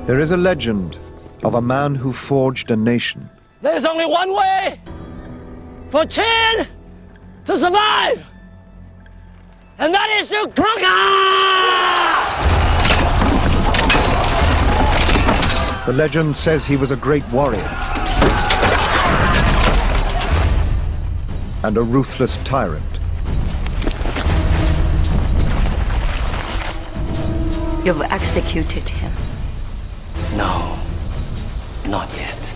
There is a legend of a man who forged a nation. There's only one way for Qin to survive, and that is to conquer! The legend says he was a great warrior and a ruthless tyrant. You've executed him. No, not yet.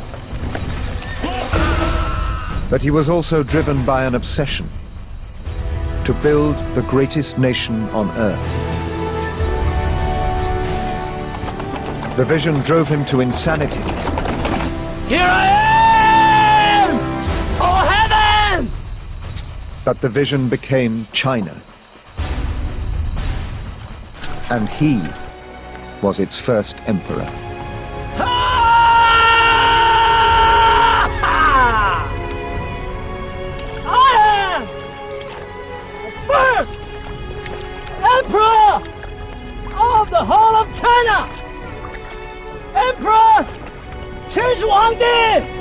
But he was also driven by an obsession to build the greatest nation on earth. The vision drove him to insanity. Here I am! Oh, heaven! But the vision became China. And he was its first emperor. I am the first emperor of the whole of China! Emperor Qin Shi Huangdi!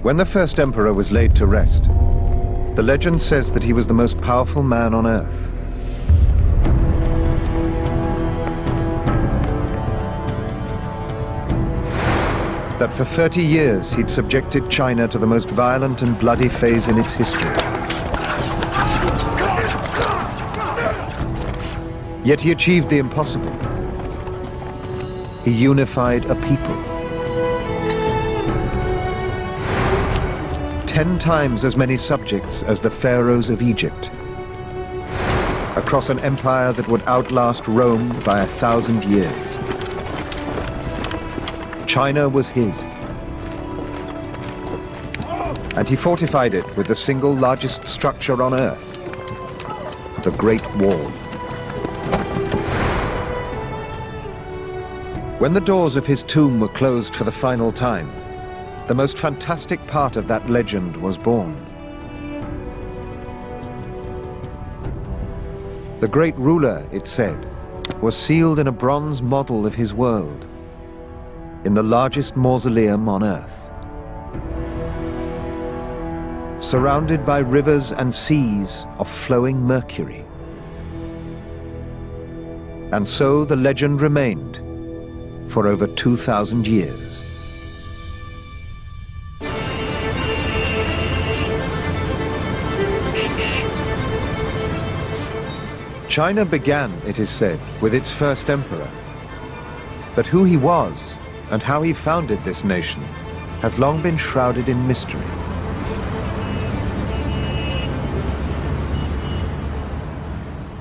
When the first emperor was laid to rest, the legend says that he was the most powerful man on earth. That for 30 years he'd subjected China to the most violent and bloody phase in its history. Yet he achieved the impossible. He unified a people. 10 times as many subjects as the pharaohs of Egypt, across an empire that would outlast Rome by 1,000 years. China was his, and he fortified it with the single largest structure on earth, the Great Wall. When the doors of his tomb were closed for the final time, the most fantastic part of that legend was born. The great ruler, it said, was sealed in a bronze model of his world, in the largest mausoleum on earth. Surrounded by rivers and seas of flowing mercury. And so the legend remained for over 2,000 years. China began, it is said, with its first emperor. But who he was and how he founded this nation has long been shrouded in mystery.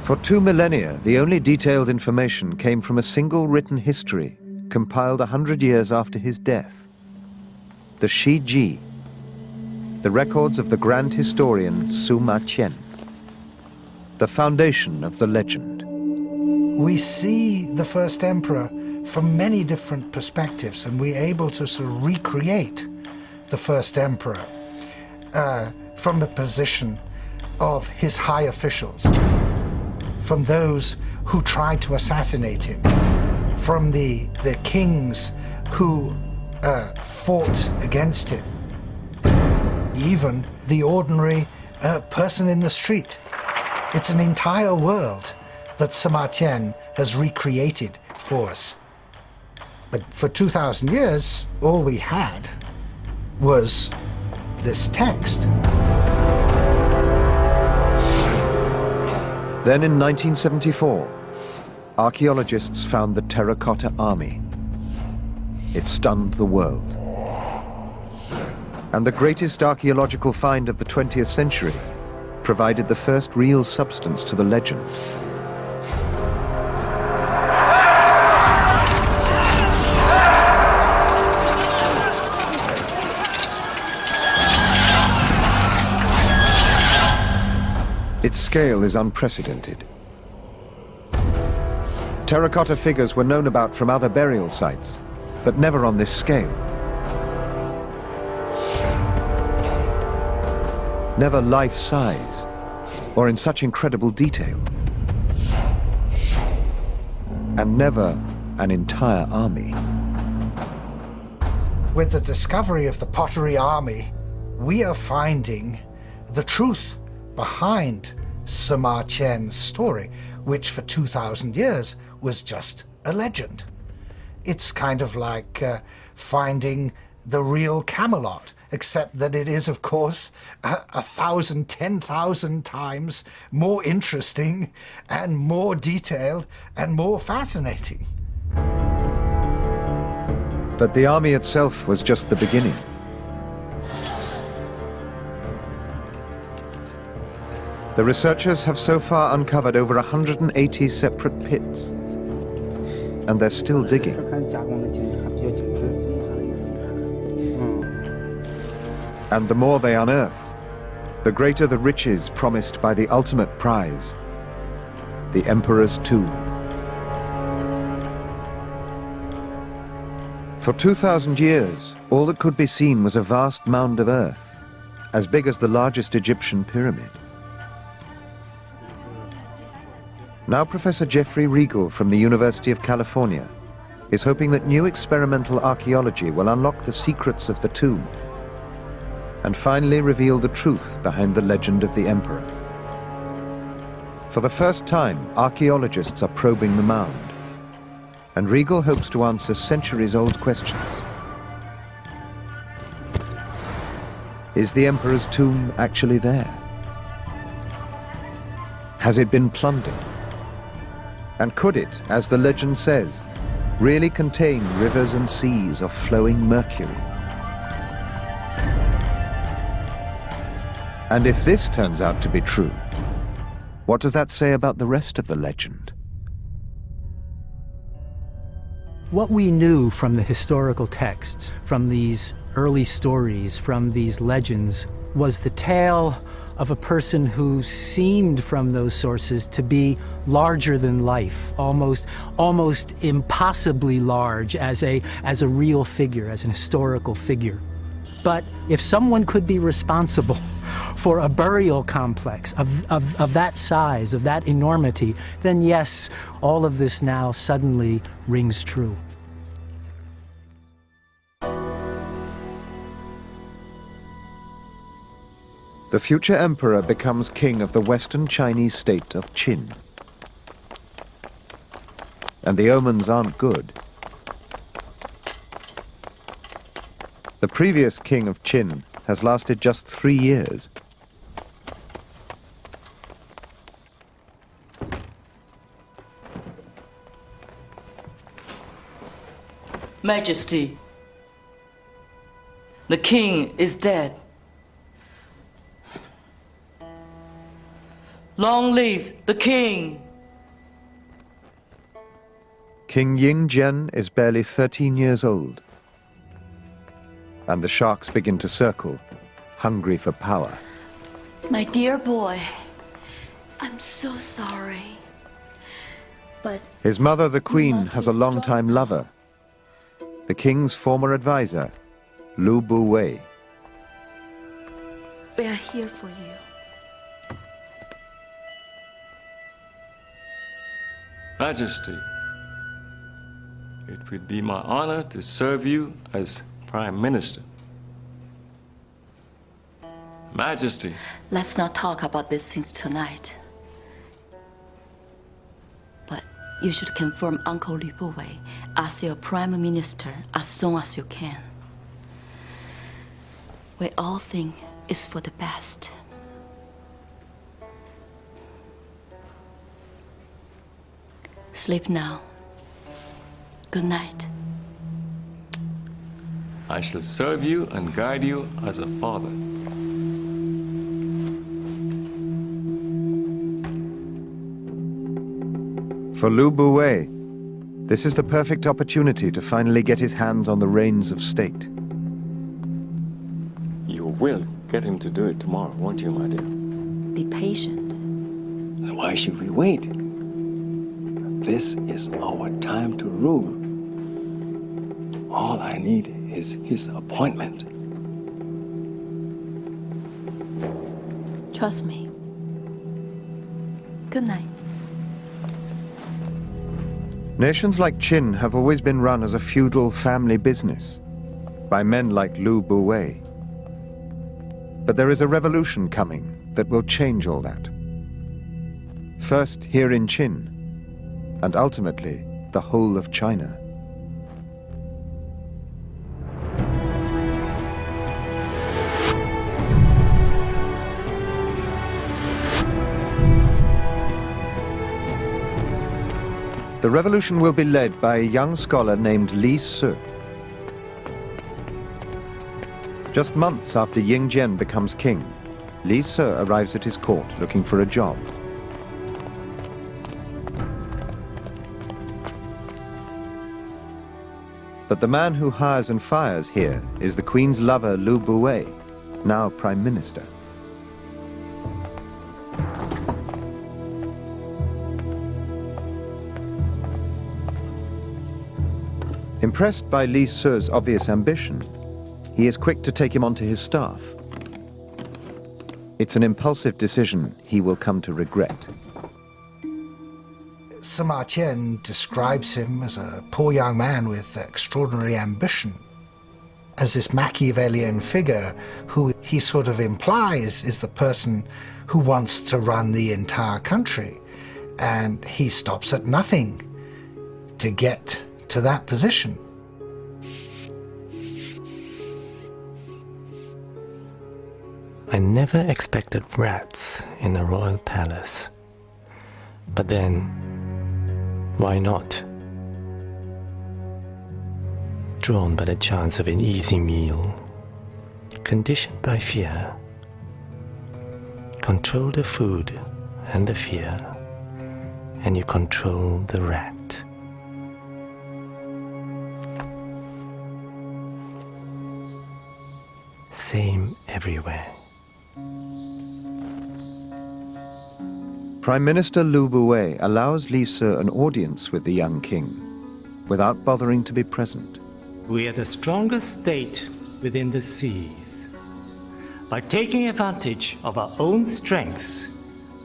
For 2 millennia, the only detailed information came from a single written history compiled 100 years after his death. The Shi Ji, the records of the grand historian Sima Qian, the foundation of the legend. We see the first emperor from many different perspectives, and we're able to sort of recreate the first emperor from the position of his high officials, from those who tried to assassinate him, from the kings who fought against him, even the ordinary person in the street. It's an entire world that Sima Qian has recreated for us. But for 2,000 years, all we had was this text. Then in 1974, archaeologists found the Terracotta Army. It stunned the world. And the greatest archaeological find of the 20th century provided the first real substance to the legend. Its scale is unprecedented. Terracotta figures were known about from other burial sites, but never on this scale. Never life-size, or in such incredible detail. And never an entire army. With the discovery of the Pottery Army, we are finding the truth behind Sima Qian's story, which for 2,000 years was just a legend. It's kind of like finding the real Camelot, except that it is, of course, 1,000, 10,000 times more interesting and more detailed and more fascinating. But the army itself was just the beginning. The researchers have so far uncovered over 180 separate pits, and they're still digging. And the more they unearth, the greater the riches promised by the ultimate prize, the Emperor's tomb. For 2,000 years, all that could be seen was a vast mound of earth, as big as the largest Egyptian pyramid. Now Professor Jeffrey Riegel from the University of California is hoping that new experimental archaeology will unlock the secrets of the tomb and finally reveal the truth behind the legend of the Emperor. For the first time, archaeologists are probing the mound, and Riegel hopes to answer centuries-old questions. Is the Emperor's tomb actually there? Has it been plundered? And could it, as the legend says, really contain rivers and seas of flowing mercury? And if this turns out to be true, what does that say about the rest of the legend? What we knew from the historical texts, from these early stories, from these legends, was the tale of a person who seemed from those sources to be larger than life, almost impossibly large as a real figure, as an historical figure. But if someone could be responsible for a burial complex of that size, of that enormity, then yes, all of this now suddenly rings true. The future emperor becomes king of the western Chinese state of Qin. And the omens aren't good. The previous king of Qin has lasted just 3 years. Majesty, the king is dead. Long live the king! King Ying Jian is barely 13 years old. And the sharks begin to circle, hungry for power. My dear boy, I'm so sorry. But his mother, the queen, has a long-time lover, the king's former advisor, Lu Buwei. we are here for you. Majesty, it would be my honor to serve you as Prime Minister. Majesty. Let's not talk about these things tonight. But you should confirm Uncle Lu Buwei as your Prime Minister as soon as you can. We all think it's for the best. Sleep now. Good night. I shall serve you and guide you as a father. For Lu Buwei, this is the perfect opportunity to finally get his hands on the reins of state. You will get him to do it tomorrow, won't you, my dear? Be patient. Then why should we wait? This is our time to rule. all I need is his appointment. Trust me. Good night. Nations like Qin have always been run as a feudal family business by men like Lu Buwei. But there is a revolution coming that will change all that. First here in Qin, and ultimately the whole of China. The revolution will be led by a young scholar named Li Se. Just months after Ying Jian becomes king, Li Se arrives at his court looking for a job. But the man who hires and fires here is the queen's lover, Lu Buwei, now prime minister. Impressed by Li Se's obvious ambition, he is quick to take him onto his staff. It's an impulsive decision he will come to regret. Sima Qian describes him as a poor young man with extraordinary ambition, as this Machiavellian figure who he sort of implies is the person who wants to run the entire country. And he stops at nothing to get to that position. I never expected rats in a royal palace. But then, why not? Drawn by the chance of an easy meal, conditioned by fear, control the food and the fear, and you control the rat. Same everywhere. Prime Minister Lu Buwei allows Li Se an audience with the young king without bothering to be present. We are the strongest state within the seas. By taking advantage of our own strengths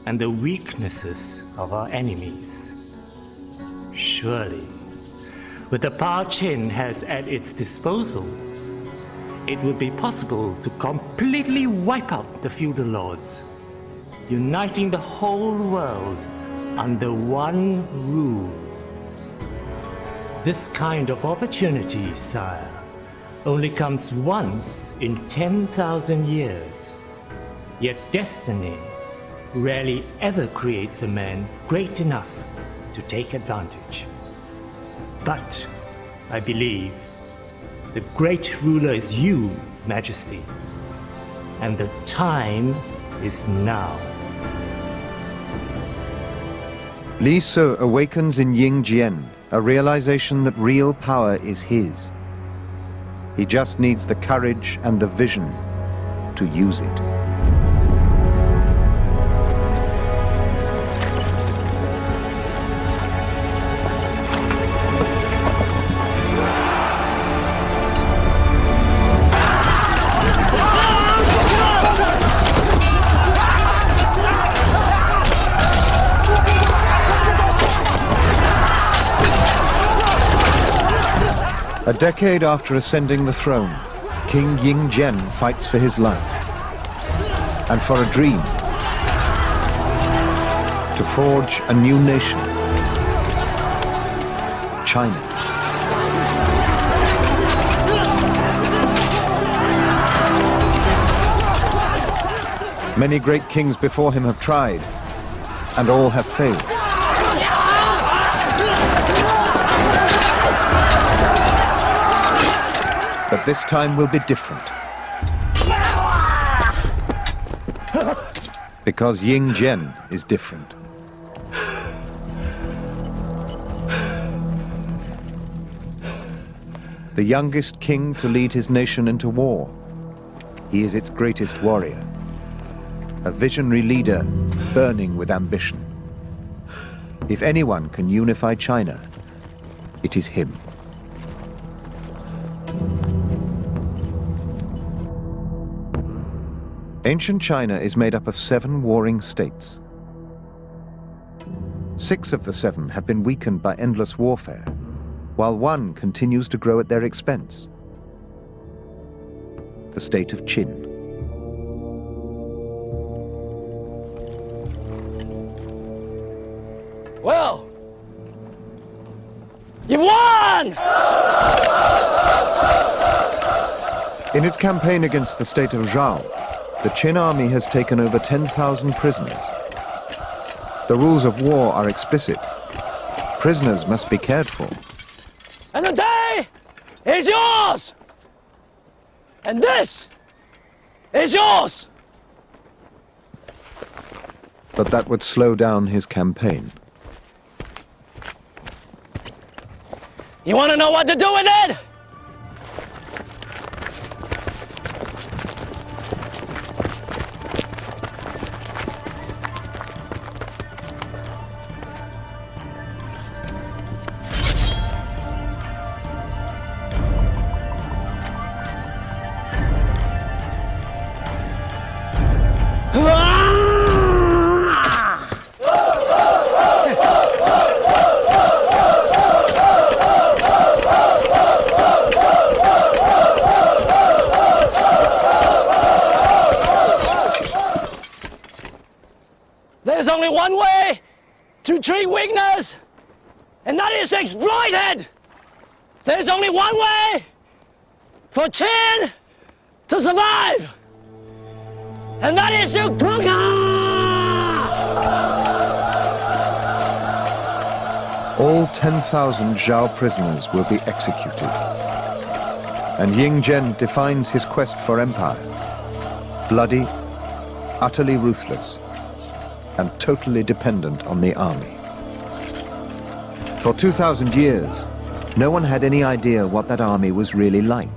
and the weaknesses of our enemies. Surely, with the power Qin has at its disposal, it would be possible to completely wipe out the feudal lords, uniting the whole world under one rule. This kind of opportunity, sire, only comes once in 10,000 years. Yet destiny rarely ever creates a man great enough to take advantage. But I believe the great ruler is you, Majesty, and the time is now. Li Se awakens in Ying Jian a realization that real power is his. He just needs the courage and the vision to use it. A decade after ascending the throne, King Ying Jian fights for his life and for a dream to forge a new nation, China. Many great kings before him have tried, and all have failed. But this time will be different. Because Ying Jian is different. The youngest king to lead his nation into war. He is its greatest warrior. A visionary leader burning with ambition. If anyone can unify China, it is him. Ancient China is made up of 7 warring states. 6 of the 7 have been weakened by endless warfare, while 1 continues to grow at their expense. The state of Qin. Well, you've won! In its campaign against the state of Zhao, the Qin army has taken over 10,000 prisoners. The rules of war are explicit. Prisoners must be cared for. And the day is yours! And this is yours! But that would slow down his campaign. You want to know what to do with it? There's only one way to treat weakness, and that is to exploit it. There's only one way for Qin to survive, and that is to conquer! All 10,000 Zhao prisoners will be executed. And Ying Zhen defines his quest for empire. Bloody, utterly ruthless, and totally dependent on the army. For 2,000 years, no one had any idea what that army was really like.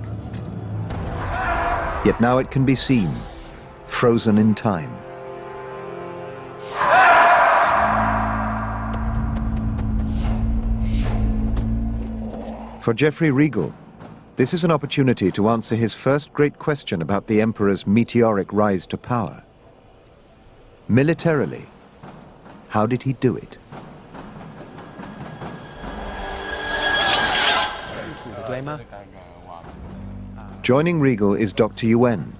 Yet now it can be seen, frozen in time. For Geoffrey Regal, this is an opportunity to answer his first great question about the Emperor's meteoric rise to power. Militarily, how did he do it? Joining Regal is Dr. Yuan,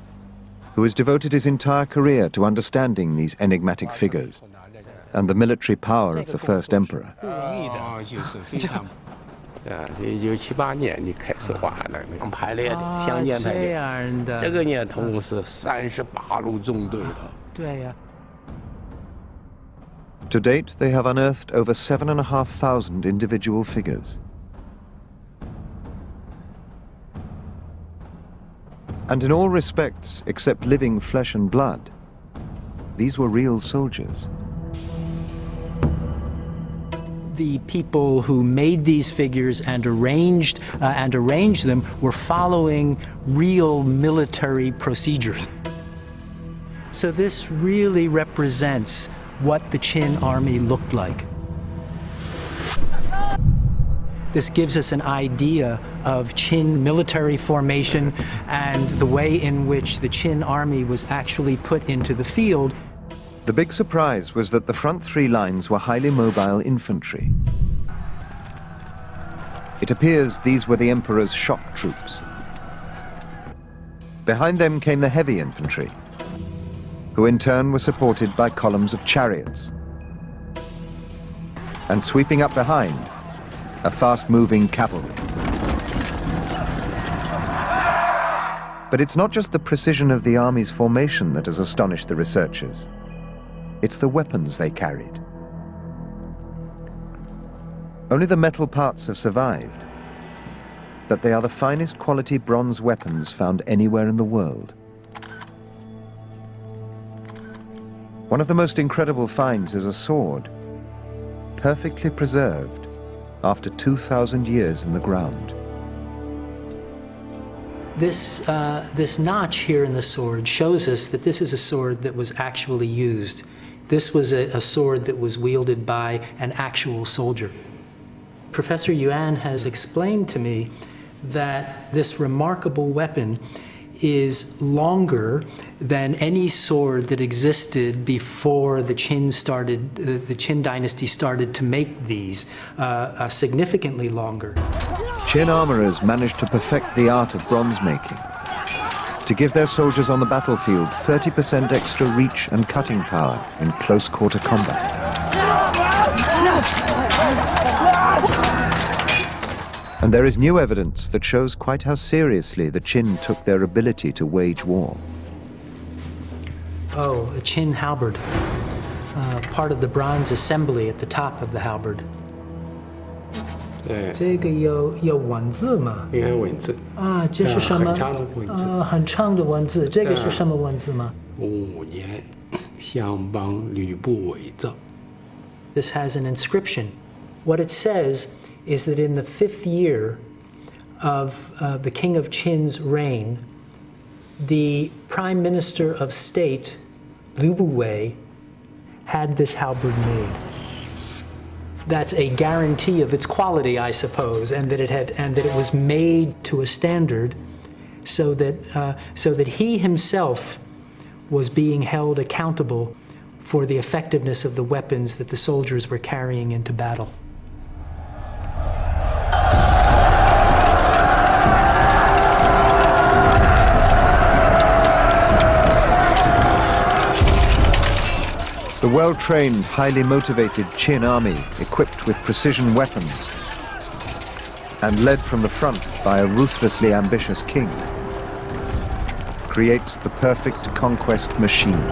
who has devoted his entire career to understanding these enigmatic figures and the military power of the first emperor. 1978年你开始挖的，排列的，相间排列。这个呢，总共是38路纵队的。对呀。 To date, they have unearthed over 7,500 individual figures. And in all respects, except living flesh and blood, these were real soldiers. The people who made these figures and arranged them were following real military procedures. So this really represents what the Qin army looked like. This gives us an idea of Qin military formation and the way in which the Qin army was actually put into the field. The big surprise was that the front 3 lines were highly mobile infantry. It appears these were the Emperor's shock troops. Behind them came the heavy infantry, who in turn were supported by columns of chariots. And sweeping up behind, a fast-moving cavalry. But it's not just the precision of the army's formation that has astonished the researchers. It's the weapons they carried. Only the metal parts have survived, but they are the finest quality bronze weapons found anywhere in the world. One of the most incredible finds is a sword, perfectly preserved after 2,000 years in the ground. This notch here in the sword shows us that this is a sword that was actually used. This was a sword that was wielded by an actual soldier. Professor Yuan has explained to me that this remarkable weapon is longer than any sword that existed before the Qin dynasty started to make these, significantly longer. Qin armorers managed to perfect the art of bronze making, to give their soldiers on the battlefield 30% extra reach and cutting power in close-quarter combat. And there is new evidence that shows quite how seriously the Qin took their ability to wage war. Oh, a Qin halberd, part of the bronze assembly at the top of the halberd. 这个有文字吗？应该文字啊，这是什么？很长的文字。很长的文字，这个是什么文字吗？5年，相邦吕不韦造。This has an inscription. What it says is that in the 5th year of the King of Qin's reign, the Prime Minister of State, Liu Buwei, had this halberd made. That's a guarantee of its quality, I suppose, and that it was made to a standard, so that he himself was being held accountable for the effectiveness of the weapons that the soldiers were carrying into battle. The well-trained, highly motivated Qin army, equipped with precision weapons and led from the front by a ruthlessly ambitious king, creates the perfect conquest machine.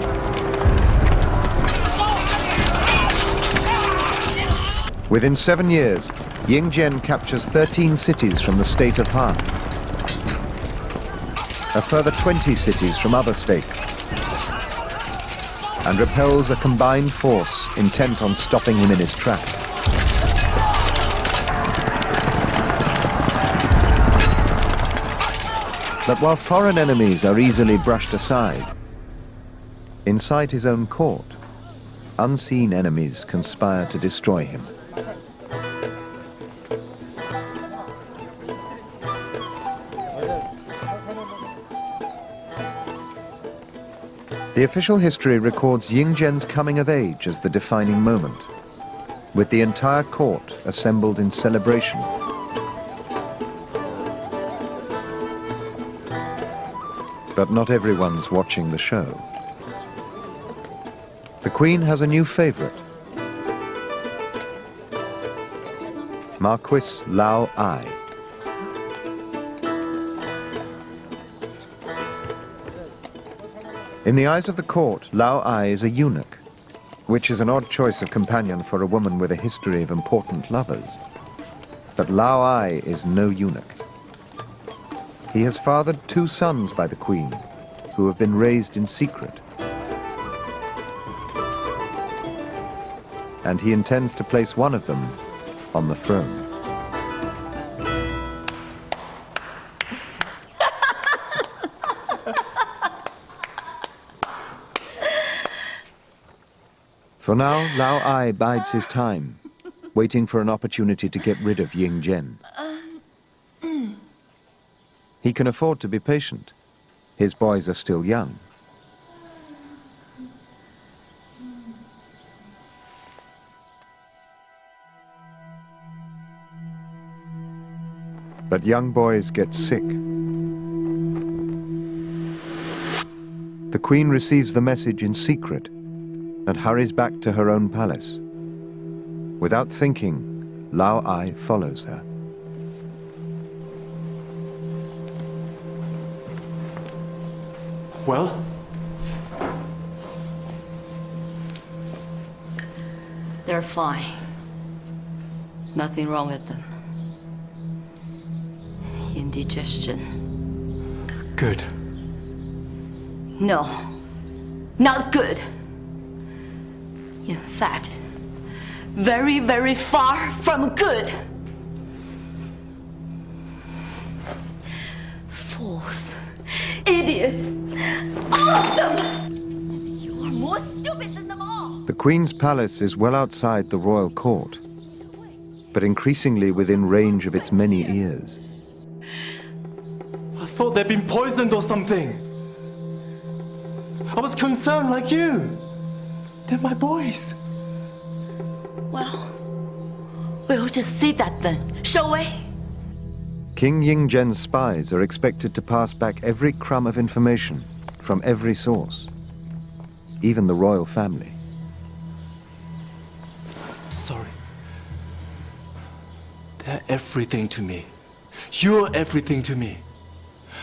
Within 7 years, Ying Zhen captures 13 cities from the state of Han, a further 20 cities from other states, and repels a combined force intent on stopping him in his tracks. But while foreign enemies are easily brushed aside, inside his own court, unseen enemies conspire to destroy him. The official history records Ying Zhen's coming of age as the defining moment, with the entire court assembled in celebration. But not everyone's watching the show. The Queen has a new favorite, Marquis Lao Ai. In the eyes of the court, Lao Ai is a eunuch, which is an odd choice of companion for a woman with a history of important lovers. But Lao Ai is no eunuch. He has fathered 2 sons by the Queen, who have been raised in secret. And he intends to place one of them on the throne. For now, Lao Ai bides his time, waiting for an opportunity to get rid of Ying Zhen. He can afford to be patient. His boys are still young. But young boys get sick. The Queen receives the message in secret and hurries back to her own palace. Without thinking, Lao Ai follows her. Well? They're fine. Nothing wrong with them. Indigestion. Good. No, not good. In fact, very, very far from good. Fools, idiots, all of them! You're more stupid than them all! The Queen's palace is well outside the royal court, but increasingly within range of its many ears. thought they'd been poisoned or something. I was concerned like you. They're my boys. Well, we'll just see that then, shall we? King Ying-Zhen's spies are expected to pass back every crumb of information from every source, even the royal family. I'm sorry. They're everything to me. You're everything to me.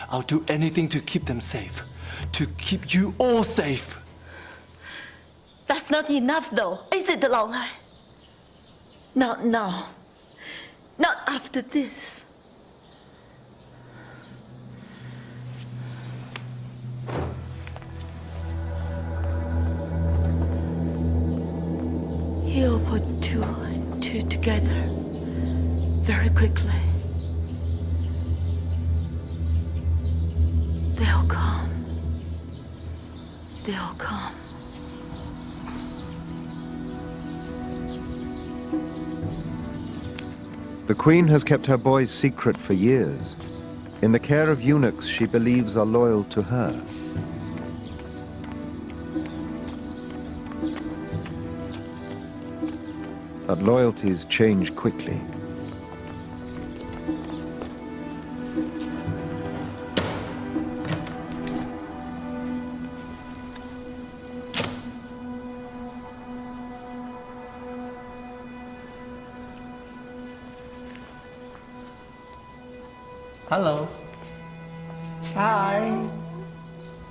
I'll do anything to keep them safe, to keep you all safe. That's not enough, though, is it, Lao Lai? Not now. Not after this. He'll put two and two together very quickly. They'll come. They'll come. The Queen has kept her boys secret for years. In the care of eunuchs she believes are loyal to her. But loyalties change quickly. Hello. Hi.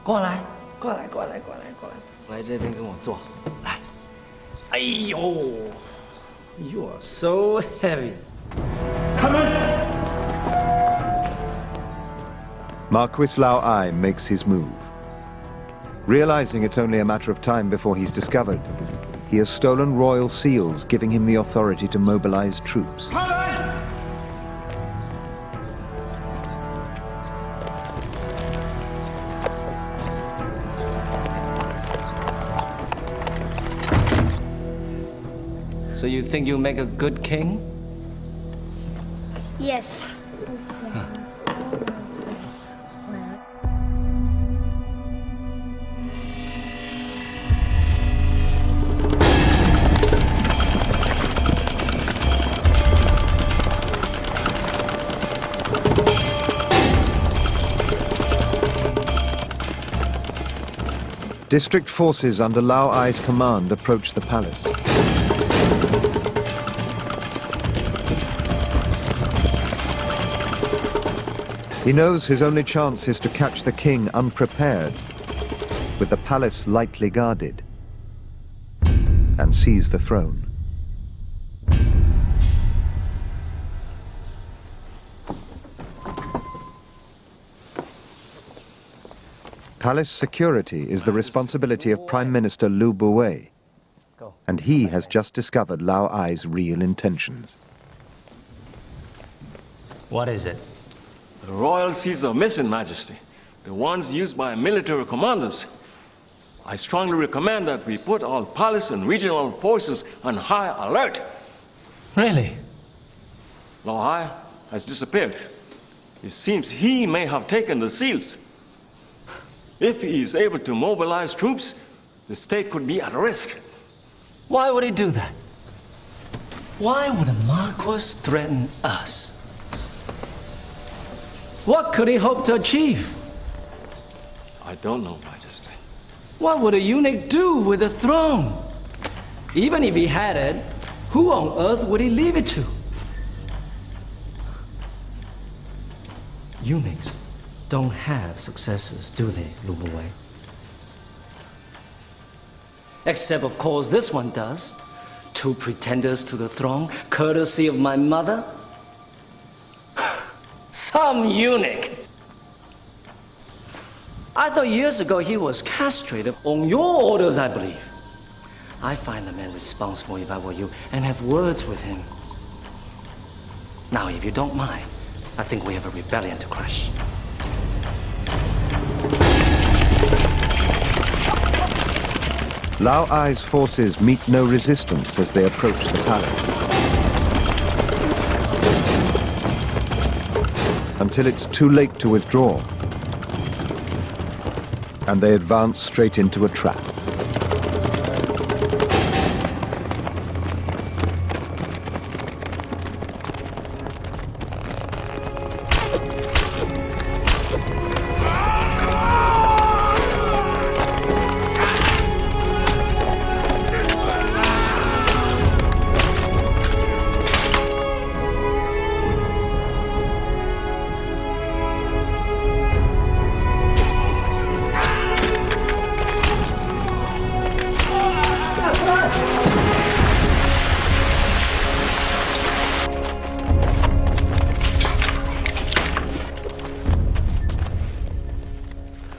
过来，过来，过来，过来，过来，来这边跟我坐。来。哎呦 ，You are so heavy. Come in. Marquis Lao Ai makes his move. Realizing it's only a matter of time before he's discovered, he has stolen royal seals, giving him the authority to mobilize troops. So you think you'll make a good king? Yes. District forces under Lao Ai's command approach the palace. He knows his only chance is to catch the king unprepared, with the palace lightly guarded, and seize the throne. Palace security is the responsibility of Prime Minister Liu Buwei, and he has just discovered Lao Ai's real intentions. What is it? The royal seals are missing, Majesty. The ones used by military commanders. I strongly recommend that we put all palace and regional forces on high alert. Really? Lao Ai has disappeared. It seems he may have taken the seals. If he is able to mobilize troops, the state could be at risk. Why would he do that? Why would a Marquis threaten us? What could he hope to achieve? I don't know, Majesty. What would a eunuch do with the throne? Even if he had it, who on earth would he leave it to? Eunuchs don't have successors, do they, Liu Buwei? Except, of course, this one does. 2 pretenders to the throne, courtesy of my mother. Some eunuch. I thought years ago he was castrated on your orders, I believe. I find the man responsible if I were you and have words with him. Now, if you don't mind, I think we have a rebellion to crush. Lao Ai's forces meet no resistance as they approach the palace. until it's too late to withdraw, and they advance straight into a trap.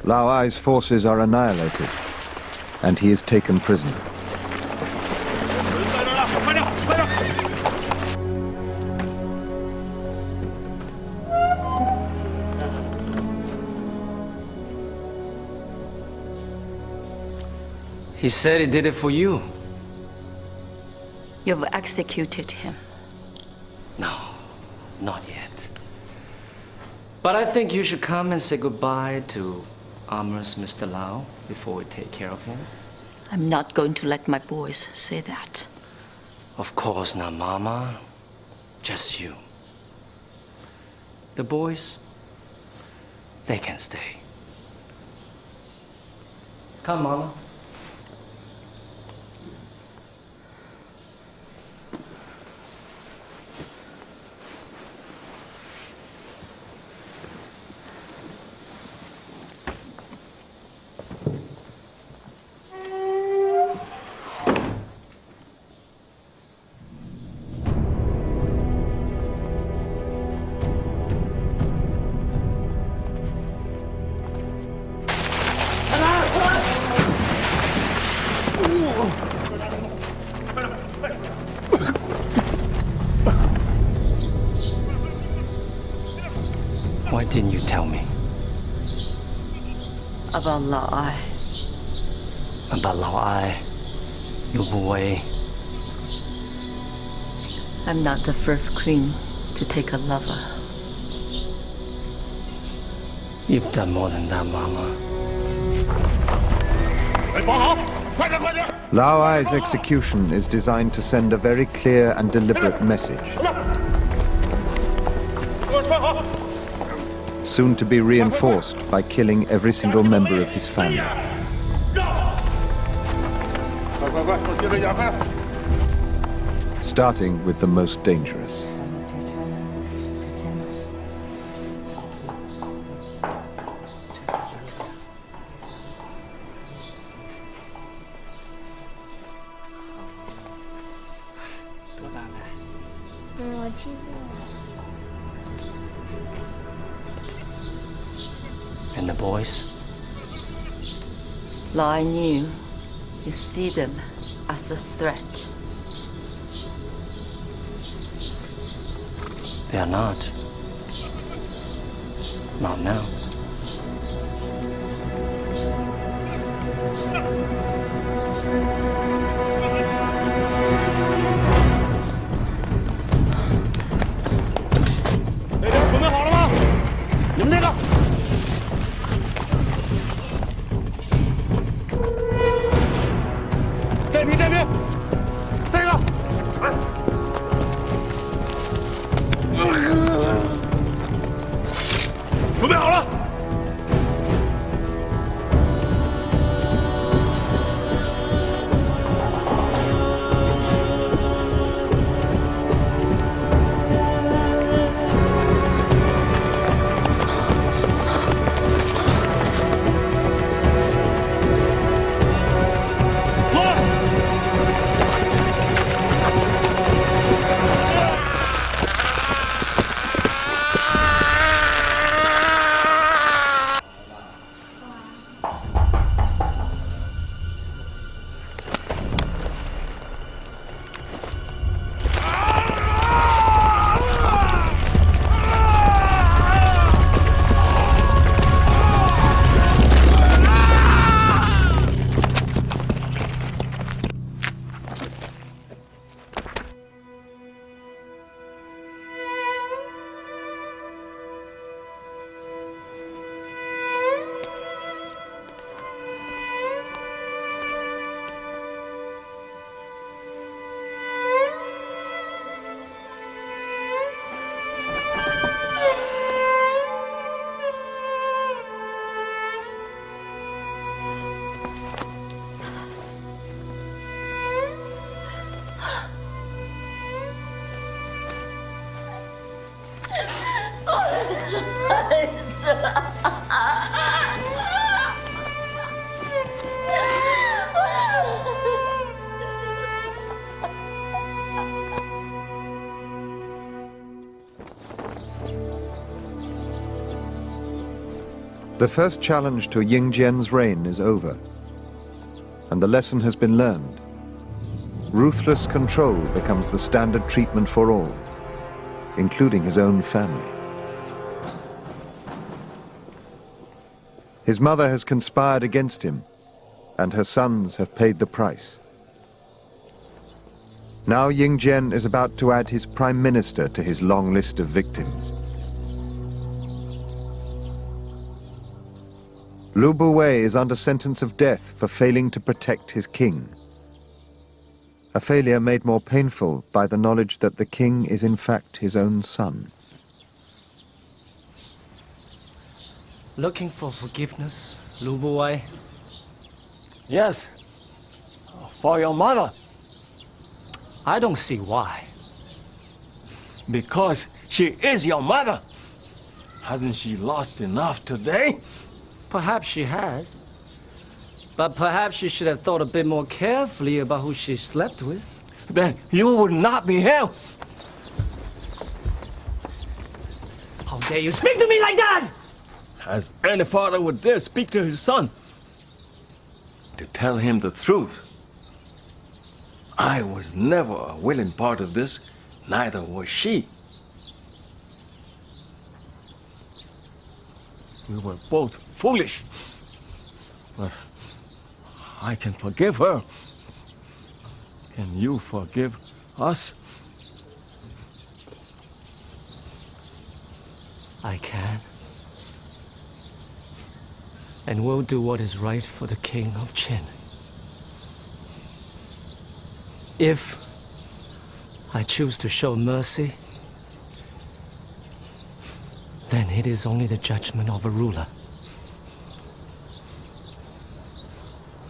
Lao Ai's forces are annihilated, and he is taken prisoner. He said he did it for you. You've executed him. No, not yet. But I think you should come and say goodbye to Amherst Mr. Lau before we take care of him. I'm not going to let my boys say that. Of course not, Mama. Just you. The boys, they can stay. Come, Mama. Why didn't you tell me? About Lao Ai. About Lao Ai, Yu Buwei. I'm not the first queen to take a lover. You've done more than that, Mama. Lao Ai's execution is designed to send a very clear and deliberate message. Soon to be reinforced by killing every single member of his family. Starting with the most dangerous. And the boys? Lao Ai knew you see them as a threat. They are not. Not now. The first challenge to Ying Jian's reign is over, and the lesson has been learned. Ruthless control becomes the standard treatment for all, including his own family. His mother has conspired against him, and her sons have paid the price. Now Ying Jian is about to add his prime minister to his long list of victims. Lu Buwei is under sentence of death for failing to protect his king. A failure made more painful by the knowledge that the king is in fact his own son. Looking for forgiveness, Lu Buwei? Yes, for your mother. I don't see why. Because she is your mother. Hasn't she lost enough today? Perhaps she has. But perhaps she should have thought a bit more carefully about who she slept with. Then you would not be here. How dare you speak to me like that? As any father would dare speak to his son. To tell him the truth. I was never a willing part of this, neither was she. We were both foolish. But I can forgive her. Can you forgive us? I can. And will do what is right for the King of Qin. If I choose to show mercy, then it is only the judgment of a ruler.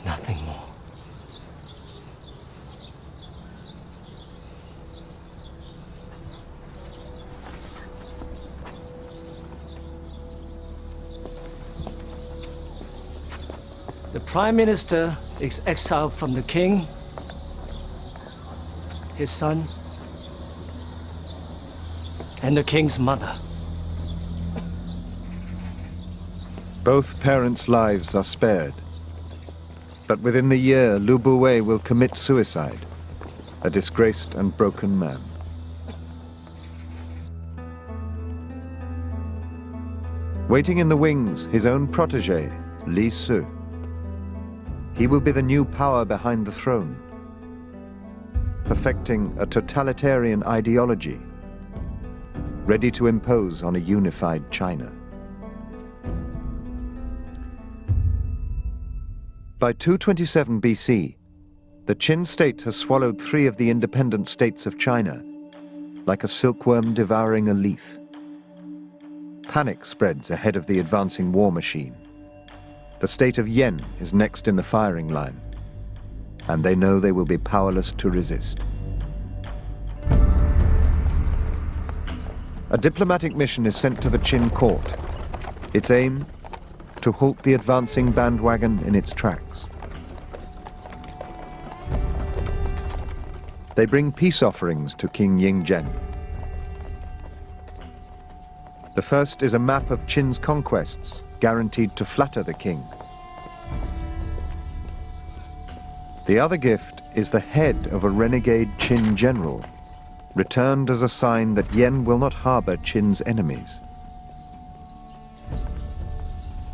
Nothing more. The Prime Minister is exiled from the king, his son, and the king's mother. Both parents' lives are spared. But within the year, Lu Buwei will commit suicide, a disgraced and broken man. Waiting in the wings, his own protege, Li Su. He will be the new power behind the throne, perfecting a totalitarian ideology, ready to impose on a unified China. By 227 BC, the Qin state has swallowed 3 of the independent states of China, like a silkworm devouring a leaf. Panic spreads ahead of the advancing war machine. The state of Yen is next in the firing line, and they know they will be powerless to resist. A diplomatic mission is sent to the Qin court. Its aim, to halt the advancing bandwagon in its tracks. They bring peace offerings to King Ying Jian. The first is a map of Qin's conquests, guaranteed to flatter the king. The other gift is the head of a renegade Qin general, returned as a sign that Yen will not harbor Qin's enemies.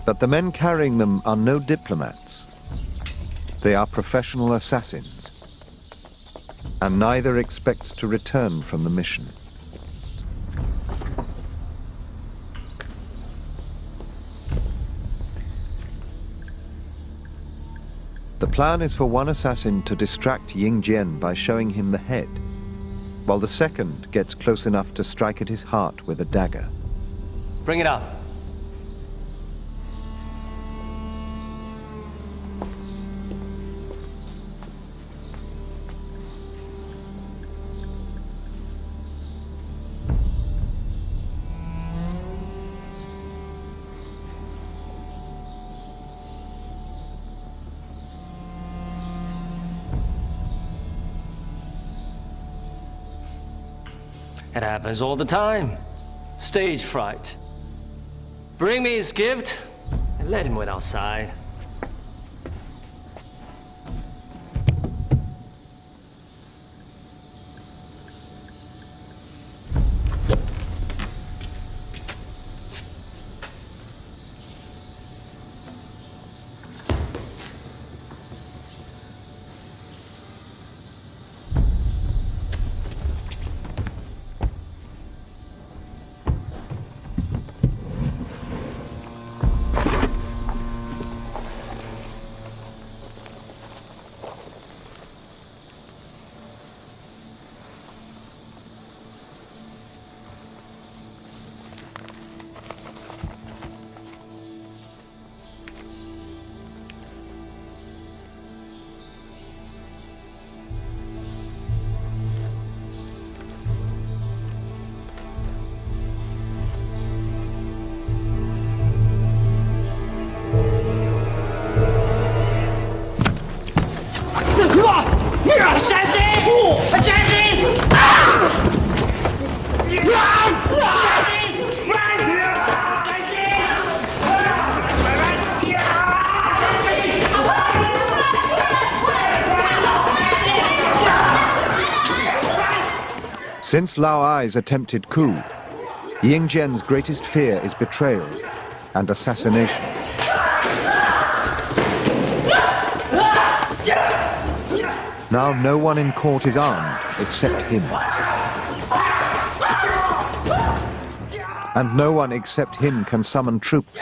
But the men carrying them are no diplomats. They are professional assassins, and neither expects to return from the mission. The plan is for one assassin to distract Ying Jian by showing him the head, while the second gets close enough to strike at his heart with a dagger. Bring it up. It happens all the time. Stage fright. Bring me his gift, Let him wait outside. Since Lao Ai's attempted coup, Ying Jian's greatest fear is betrayal and assassination. Now no one in court is armed except him. And no one except him can summon troops.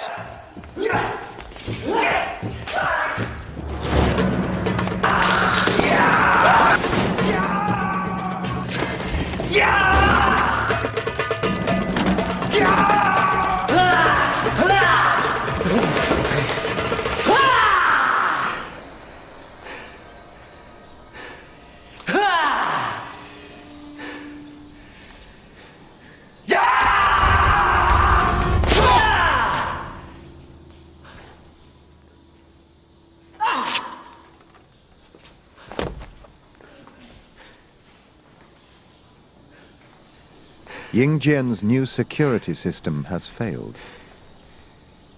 Ying Jian's new security system has failed.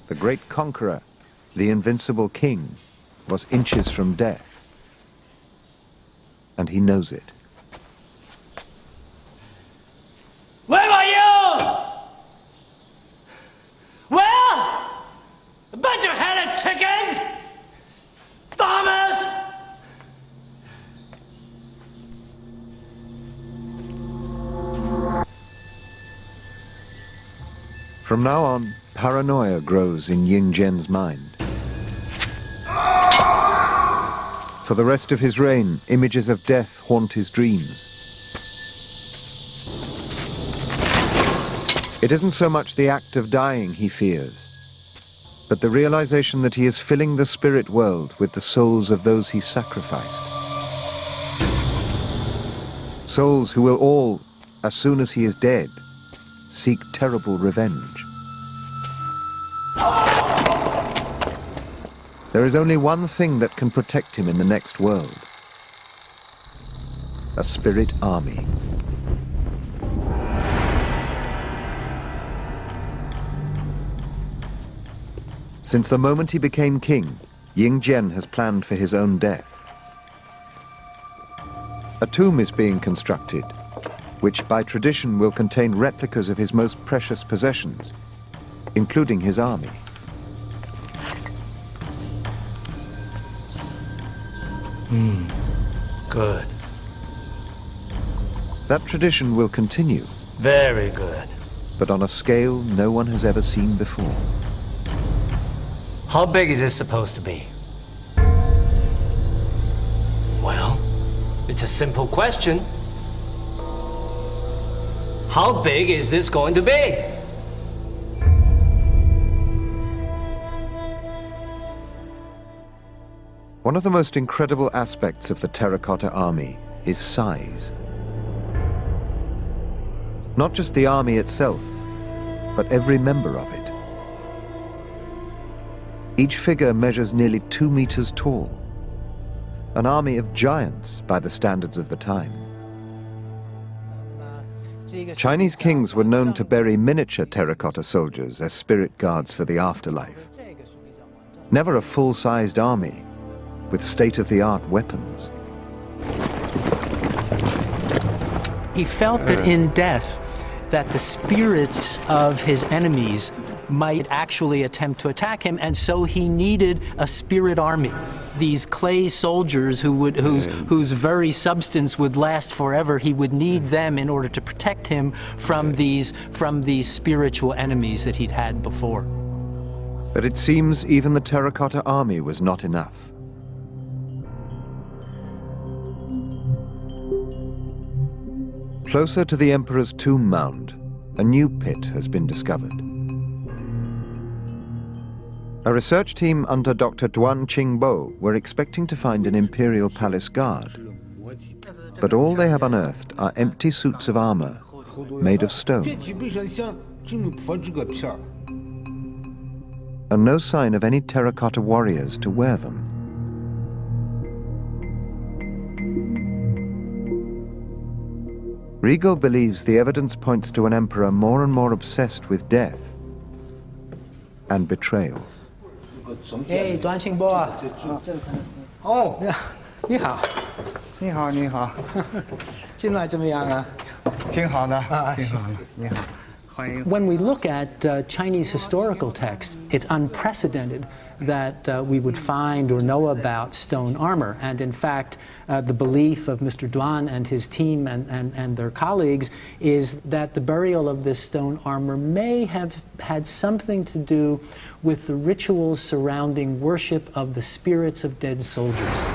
The great conqueror, the invincible king, was inches from death. And he knows it. Where are you? Where? A bunch of headless chickens? Farmers? From now on, paranoia grows in Ying Jian's mind. For the rest of his reign, images of death haunt his dreams. It isn't so much the act of dying he fears, but the realization that he is filling the spirit world with the souls of those he sacrificed. Souls who will all, as soon as he is dead, seek terrible revenge. There is only one thing that can protect him in the next world: a spirit army. Since the moment he became king, Ying Jian has planned for his own death. A tomb is being constructed, which by tradition will contain replicas of his most precious possessions, including his army. Good. That tradition will continue, Very good. but on a scale no one has ever seen before. How big is this supposed to be? Well, it's a simple question. How big is this going to be? One of the most incredible aspects of the Terracotta Army is size. Not just the army itself, but every member of it. Each figure measures nearly 2 meters tall, an army of giants by the standards of the time. Chinese kings were known to bury miniature terracotta soldiers as spirit guards for the afterlife. never a full-sized army with state-of-the-art weapons. He felt that in death, that the spirits of his enemies might actually attempt to attack him, and so he needed a spirit army. These clay soldiers whose very substance would last forever, he would need them in order to protect him from these spiritual enemies that he'd had before. But it seems even the terracotta army was not enough. Closer to the emperor's tomb mound, a new pit has been discovered. A research team under Dr. Duan Qingbo were expecting to find an imperial palace guard. But all they have unearthed are empty suits of armor made of stone. And no sign of any terracotta warriors to wear them. Riegel believes the evidence points to an emperor more and more obsessed with death and betrayal. Hey, Duan Qingbo. Oh, 你好，你好，你好，近来怎么样啊？挺好的，挺好的，你好。 When we look at Chinese historical texts, it's unprecedented that we would find or know about stone armor. And in fact, the belief of Mr. Duan and his team and their colleagues is that the burial of this stone armor may have had something to do with the rituals surrounding worship of the spirits of dead soldiers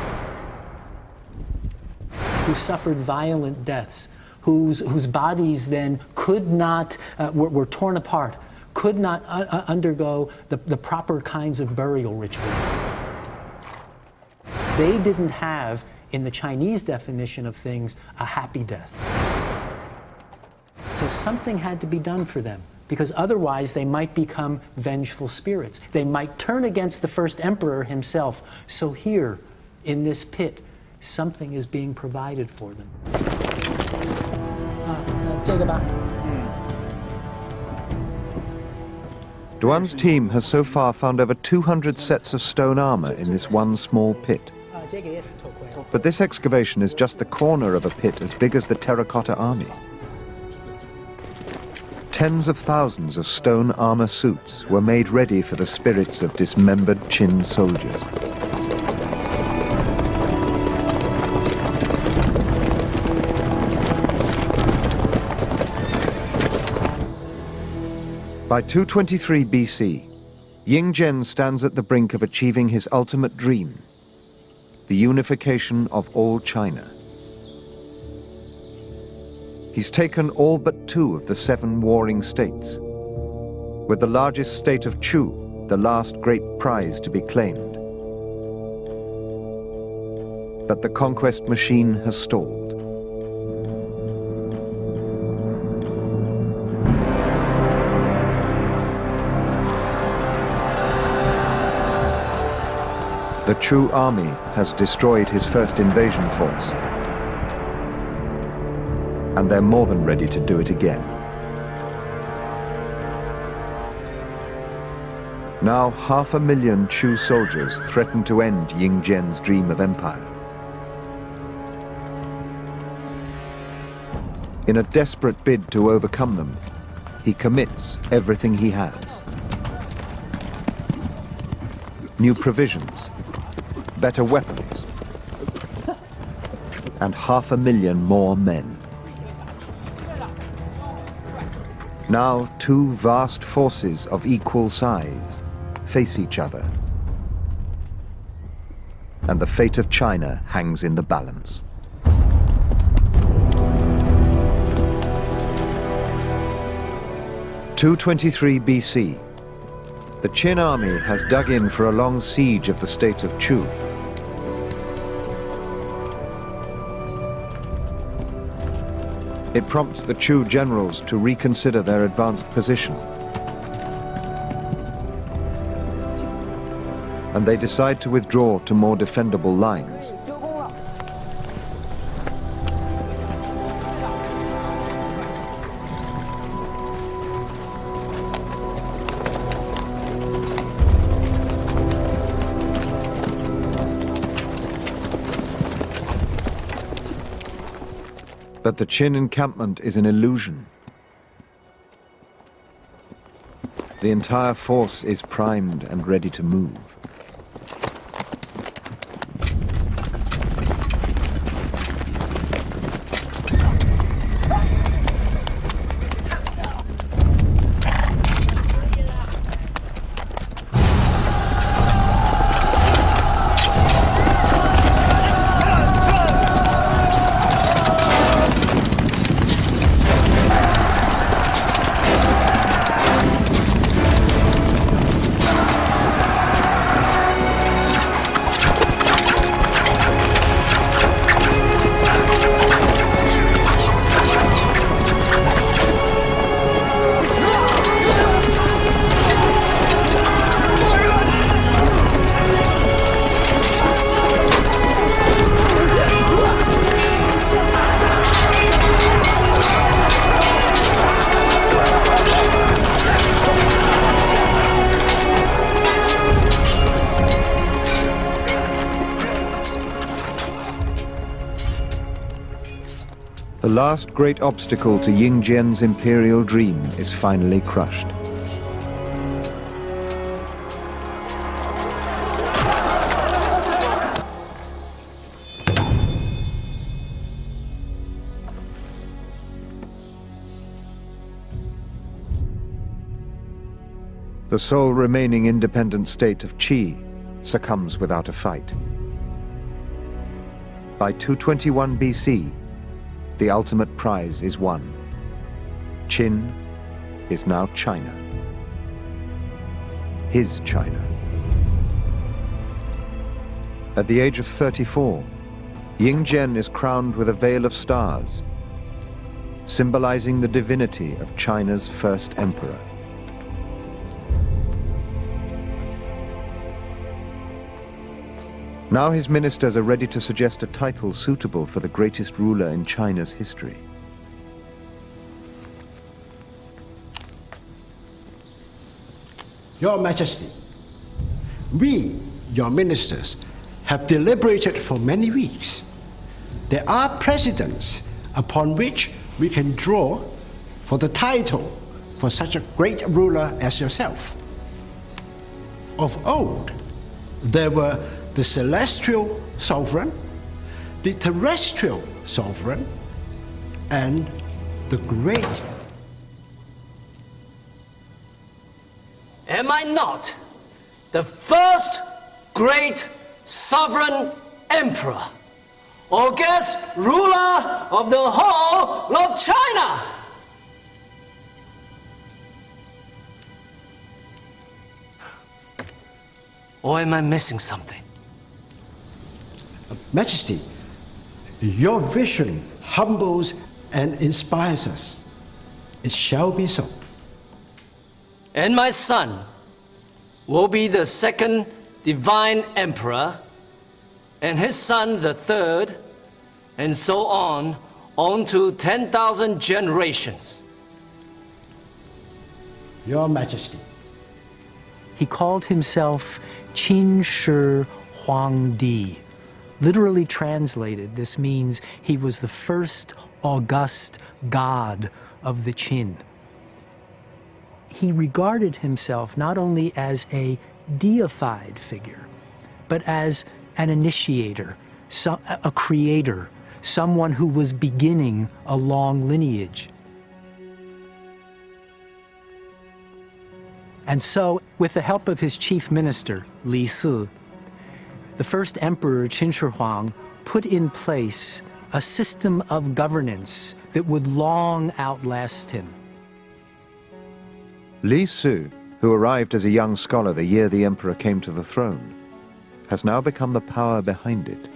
who suffered violent deaths, whose bodies then could not, were torn apart, could not undergo the proper kinds of burial ritual. They didn't have, in the Chinese definition of things, a happy death. So something had to be done for them, because otherwise they might become vengeful spirits. They might turn against the first emperor himself. So here, in this pit, something is being provided for them. Duan's team has so far found over 200 sets of stone armor in this one small pit. But this excavation is just the corner of a pit as big as the terracotta army. Tens of thousands of stone armor suits were made ready for the spirits of dismembered Qin soldiers. By 223 BC, Ying Zhen stands at the brink of achieving his ultimate dream, the unification of all China. He's taken all but 2 of the 7 warring states, with the largest state of Chu, the last great prize to be claimed. But the conquest machine has stalled. The Chu army has destroyed his first invasion force, and they're more than ready to do it again. Now 500,000 Chu soldiers threaten to end Ying Zhen's dream of empire. In a desperate bid to overcome them, he commits everything he has. New provisions, better weapons, and 500,000 more men. Now 2 vast forces of equal size face each other, and the fate of China hangs in the balance. – 223 BC. The Qin army has dug in for a long siege of the state of Chu. It prompts the Chu generals to reconsider their advanced position. And they decide to withdraw to more defendable lines. But the Qin encampment is an illusion. The entire force is primed and ready to move. The last great obstacle to Ying Jian's imperial dream is finally crushed. The sole remaining independent state of Qi succumbs without a fight. By 221 BC, the ultimate prize is won. Qin is now China. His China. At the age of 34, Ying Jian is crowned with a veil of stars, symbolizing the divinity of China's first emperor. Now his ministers are ready to suggest a title suitable for the greatest ruler in China's history. Your Majesty, we, your ministers, have deliberated for many weeks. There are precedents upon which we can draw for the title for such a great ruler as yourself. Of old, there were the celestial sovereign, the terrestrial sovereign, and the great. Am I not the first great sovereign emperor, august ruler of the whole of China? Or am I missing something? Majesty, your vision humbles and inspires us. It shall be so. And my son will be the second divine emperor, and his son the third, and so on to 10,000 generations. Your Majesty. He called himself Qin Shi Huangdi. Literally translated, this means he was the first august god of the Qin. He regarded himself not only as a deified figure, but as an initiator, a creator, someone who was beginning a long lineage. And so, with the help of his chief minister, Li Si, the first emperor, Qin Shi Huang, put in place a system of governance that would long outlast him. Li Si, who arrived as a young scholar the year the emperor came to the throne, has now become the power behind it.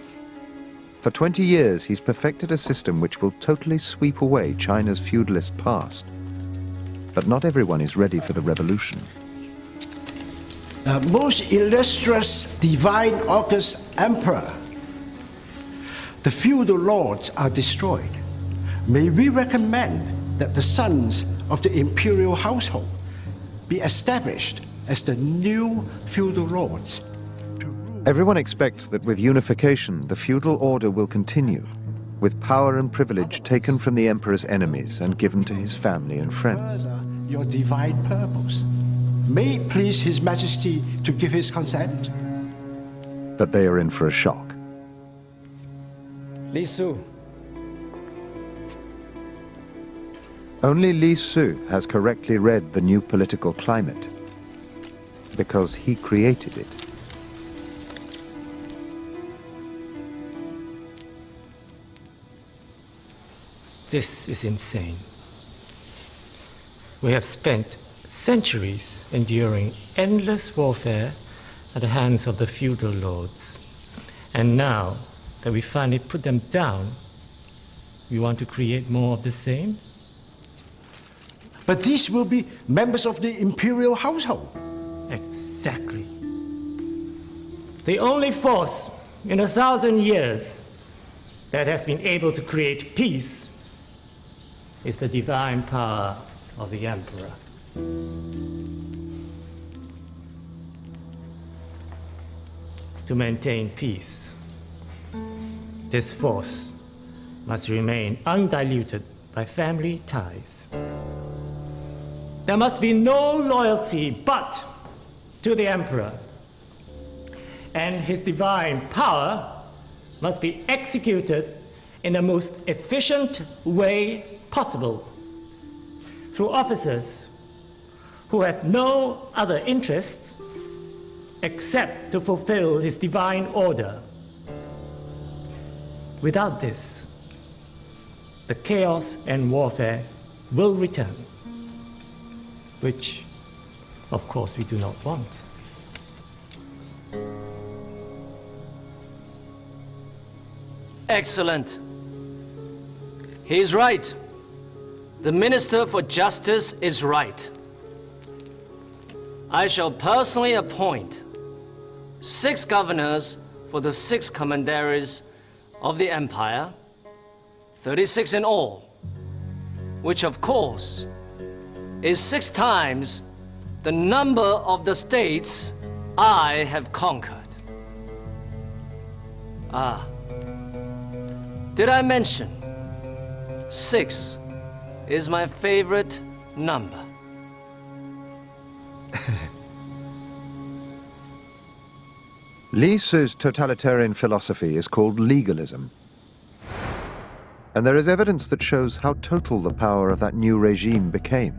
For 20 years, he's perfected a system which will totally sweep away China's feudalist past. But not everyone is ready for the revolution. Most illustrious divine august emperor, the feudal lords are destroyed. May we recommend that the sons of the imperial household be established as the new feudal lords. Everyone expects that with unification, the feudal order will continue, with power and privilege taken from the emperor's enemies and given to his family and friends. Your divine purpose. May it please His Majesty to give his consent. But they are in for a shock. Li Su. Only Li Su has correctly read the new political climate, because he created it. This is insane. We have spent centuries enduring endless warfare at the hands of the feudal lords. And now that we finally put them down, we want to create more of the same? But these will be members of the imperial household. Exactly. The only force in 1,000 years that has been able to create peace is the divine power of the Emperor. To maintain peace, this force must remain undiluted by family ties. There must be no loyalty but to the Emperor, and his divine power must be executed in the most efficient way possible through officers who have no other interest except to fulfill his divine order. Without this, the chaos and warfare will return, which, of course, we do not want. Excellent. He's right. The Minister for Justice is right. I shall personally appoint 6 governors for the 6 commanderies of the empire, 36 in all, which of course is 6 times the number of the states I have conquered. Did I mention 6 is my favorite number? Li Su's totalitarian philosophy is called legalism. And there is evidence that shows how total the power of that new regime became.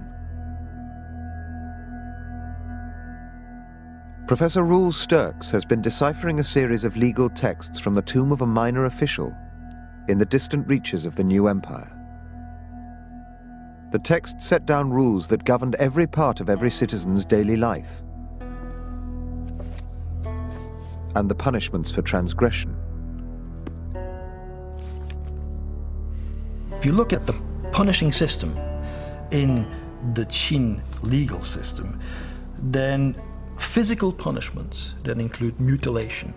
Professor Roel Sturks has been deciphering a series of legal texts from the tomb of a minor official in the distant reaches of the new empire. The text set down rules that governed every part of every citizen's daily life, and the punishments for transgression. If you look at the punishing system in the Qin legal system, then physical punishments that include mutilation,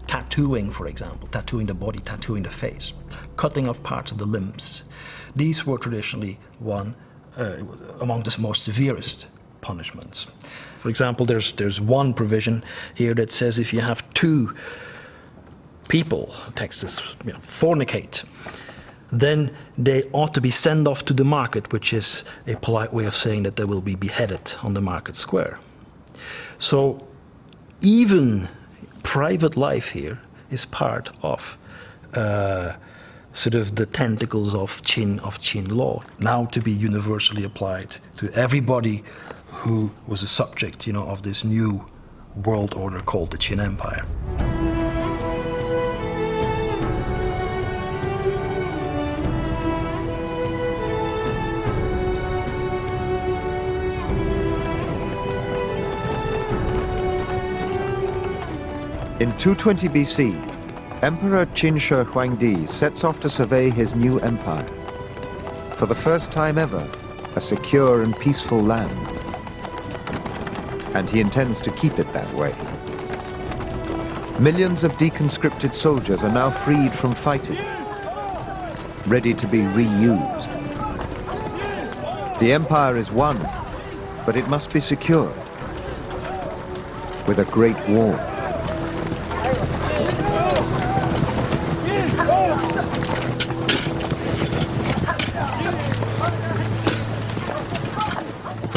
tattooing, for example, tattooing the body, tattooing the face, cutting off parts of the limbs, these were traditionally among the most severest punishments. For example, there's one provision here that says if you have 2 people, Texas, fornicate, then they ought to be sent off to the market, which is a polite way of saying that they will be beheaded on the market square. So even private life here is part of sort of the tentacles of Qin law, now to be universally applied to everybody who was a subject, of this new world order called the Qin Empire. In 220 BC, Emperor Qin Shi Huangdi sets off to survey his new empire. For the first time ever, a secure and peaceful land. And he intends to keep it that way. Millions of deconscripted soldiers are now freed from fighting, ready to be reused. The empire is won, but it must be secured with a great war.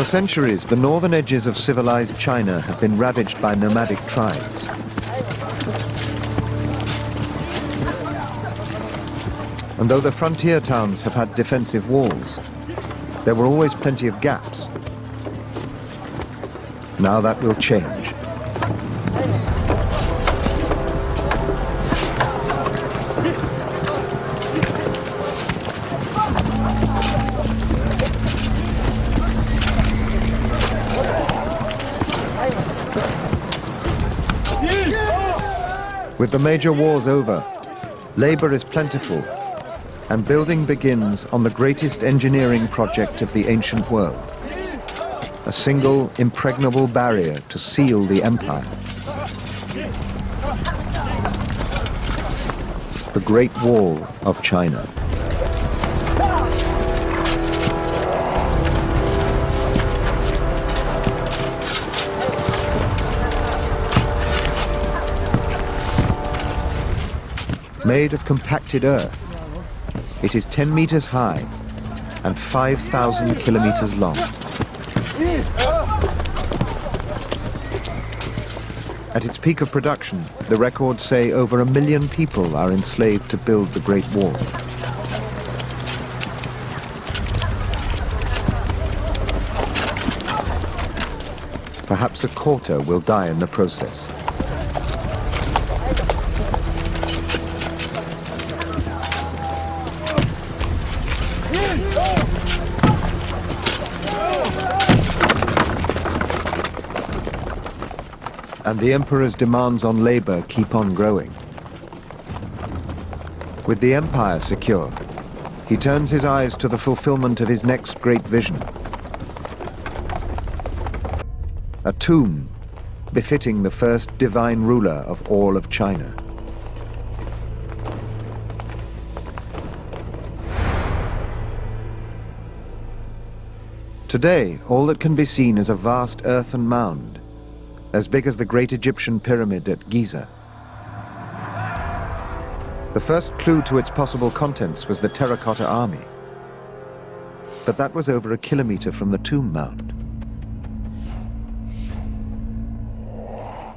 centuries, the northern edges of civilized China have been ravaged by nomadic tribes. And though the frontier towns have had defensive walls, there were always plenty of gaps. Now that will change. With the major wars over, labor is plentiful, and building begins on the greatest engineering project of the ancient world. A single impregnable barrier to seal the empire. The Great Wall of China. Made of compacted earth, it is 10 meters high and 5,000 kilometers long. At its peak of production, the records say over 1 million people are enslaved to build the Great Wall. Perhaps a quarter will die in the process. And the emperor's demands on labor keep on growing. With the empire secure, he turns his eyes to the fulfillment of his next great vision. A tomb befitting the first divine ruler of all of China. Today, all that can be seen is a vast earthen mound, as big as the great Egyptian pyramid at Giza. The first clue to its possible contents was the terracotta army. But that was over 1 kilometer from the tomb mound.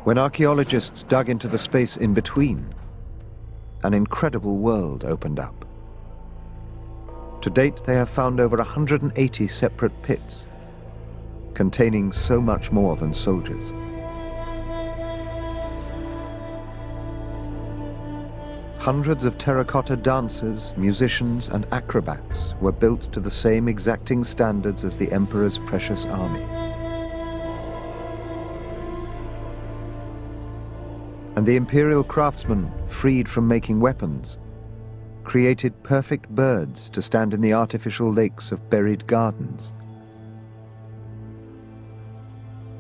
When archaeologists dug into the space in between, an incredible world opened up. To date, they have found over 180 separate pits, containing so much more than soldiers. Hundreds of terracotta dancers, musicians, and acrobats were built to the same exacting standards as the emperor's precious army. And the imperial craftsmen, freed from making weapons, created perfect birds to stand in the artificial lakes of buried gardens.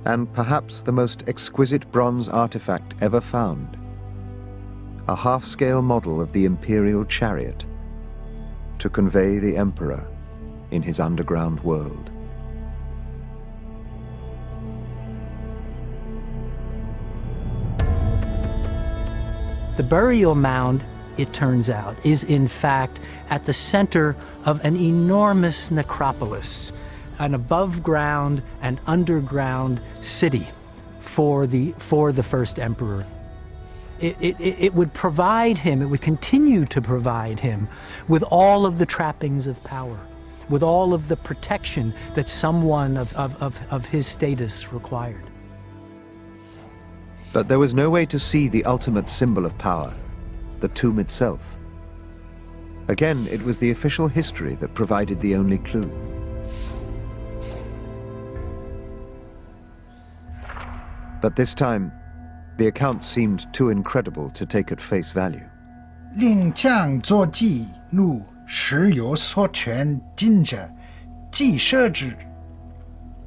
And perhaps the most exquisite bronze artifact ever found, a half-scale model of the imperial chariot to convey the emperor in his underground world. The burial mound, it turns out, is in fact at the center of an enormous necropolis, an above-ground and underground city for the first emperor. It would provide him, it would continue to provide him with all of the trappings of power, with all of the protection that someone of his status required. But there was no way to see the ultimate symbol of power, the tomb itself. Again, it was the official history that provided the only clue. But this time, the account seemed too incredible to take at face value. 令将作记录时有所权尽者，既设之。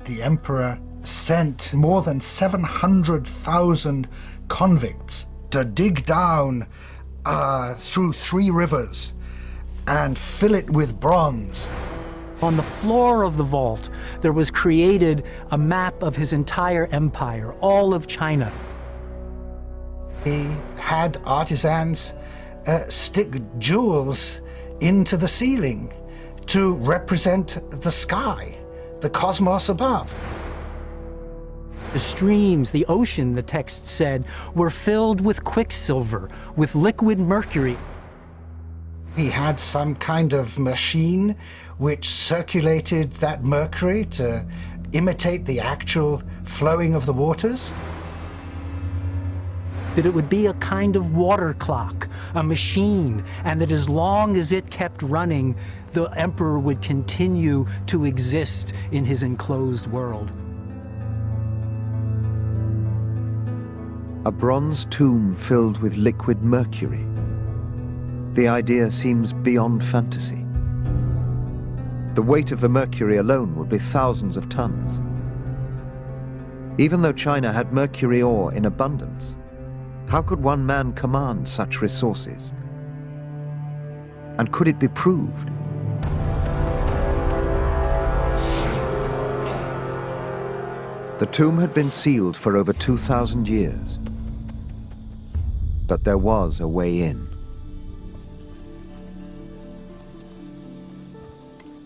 The emperor sent more than 700,000 convicts to dig down through 3 rivers and fill it with bronze. On the floor of the vault, there was created a map of his entire empire, all of China. He had artisans stick jewels into the ceiling to represent the sky, the cosmos above. The streams, the ocean, the text said, were filled with quicksilver, with liquid mercury. He had some kind of machine which circulated that mercury to imitate the actual flowing of the waters. That it would be a kind of water clock, a machine, and that as long as it kept running, the emperor would continue to exist in his enclosed world. A bronze tomb filled with liquid mercury. The idea seems beyond fantasy. The weight of the mercury alone would be thousands of tons. Even though China had mercury ore in abundance, how could one man command such resources? And could it be proved? The tomb had been sealed for over 2,000 years. But there was a way in.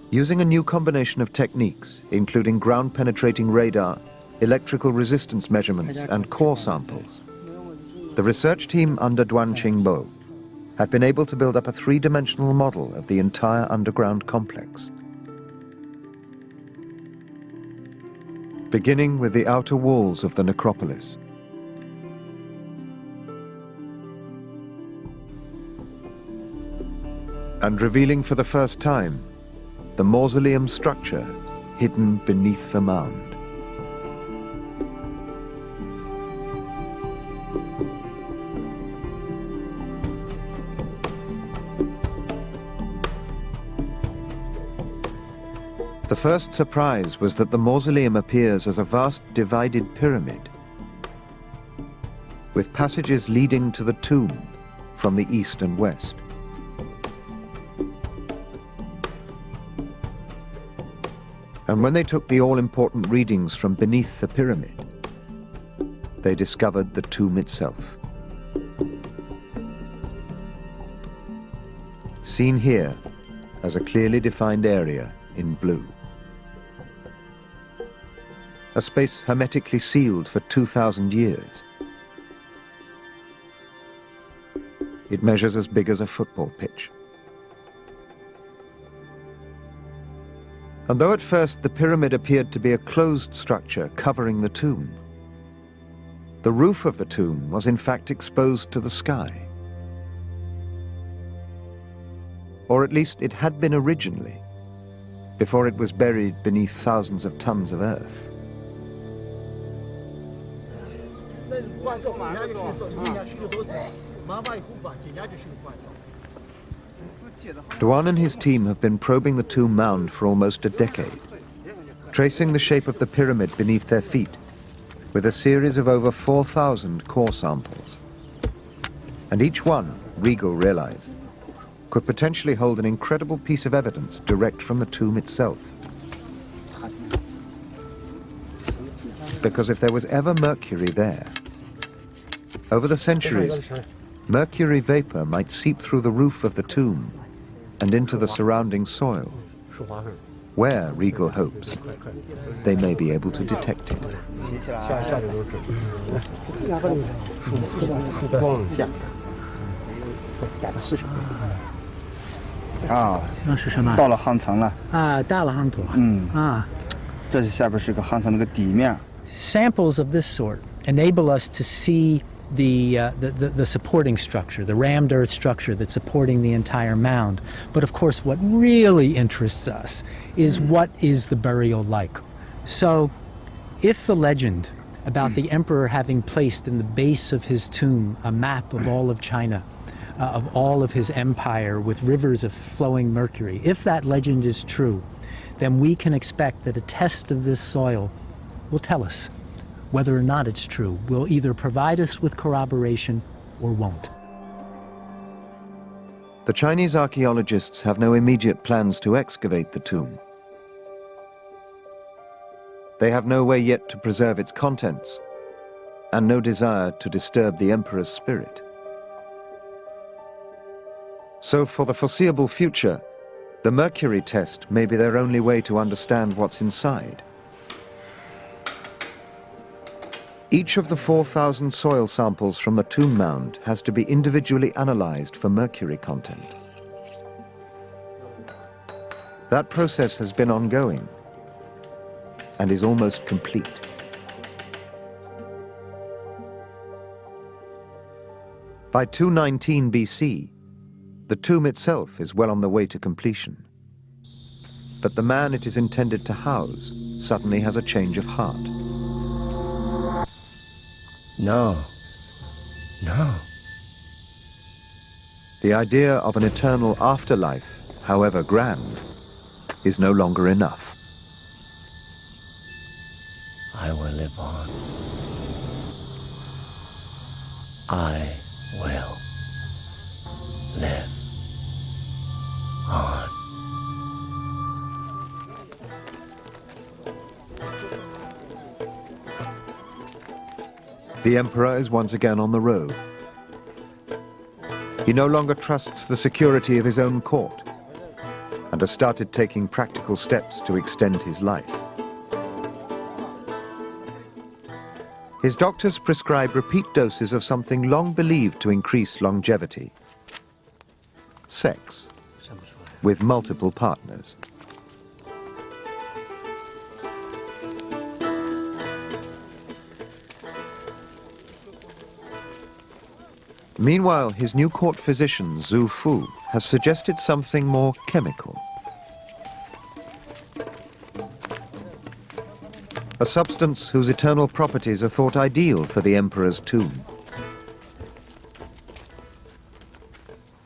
Using a new combination of techniques, including ground-penetrating radar, electrical resistance measurements, and core samples, the research team under Duan Qingbo have been able to build up a three-dimensional model of the entire underground complex. Beginning with the outer walls of the necropolis. And revealing for the first time the mausoleum structure hidden beneath the mound. The first surprise was that the mausoleum appears as a vast divided pyramid, with passages leading to the tomb from the east and west. And when they took the all-important readings from beneath the pyramid, they discovered the tomb itself. Seen here as a clearly defined area in blue. A space hermetically sealed for 2,000 years. It measures as big as a football pitch. And though at first the pyramid appeared to be a closed structure covering the tomb, the roof of the tomb was in fact exposed to the sky. Or at least it had been originally, before it was buried beneath thousands of tons of earth. Duan and his team have been probing the tomb mound for almost a decade, tracing the shape of the pyramid beneath their feet with a series of over 4,000 core samples. And each one, Regal realized, could potentially hold an incredible piece of evidence direct from the tomb itself. Because if there was ever mercury there, over the centuries, mercury vapor might seep through the roof of the tomb and into the surrounding soil, where, Regal hopes, they may be able to detect it. Samples of this sort enable us to see the supporting structure, the rammed earth structure that's supporting the entire mound. But of course, what really interests us is what is the burial like. So, if the legend about the emperor having placed in the base of his tomb a map of all of China, of all of his empire with rivers of flowing mercury, if that legend is true, then we can expect that a test of this soil will tell us whether or not it's true, will either provide us with corroboration or won't. The Chinese archaeologists have no immediate plans to excavate the tomb. They have no way yet to preserve its contents, and no desire to disturb the emperor's spirit. So for the foreseeable future, The mercury test may be their only way to understand what's inside. Each of the 4,000 soil samples from the tomb mound has to be individually analyzed for mercury content. That process has been ongoing and is almost complete. By 219 BC, the tomb itself is well on the way to completion. But the man it is intended to house suddenly has a change of heart. No. No. The idea of an eternal afterlife, however grand, is no longer enough. I will live on. I will live on. The emperor is once again on the road. He no longer trusts the security of his own court and has started taking practical steps to extend his life. His doctors prescribe repeat doses of something long believed to increase longevity: sex with multiple partners. Meanwhile, his new court physician, Zhu Fu, has suggested something more chemical. A substance whose eternal properties are thought ideal for the emperor's tomb.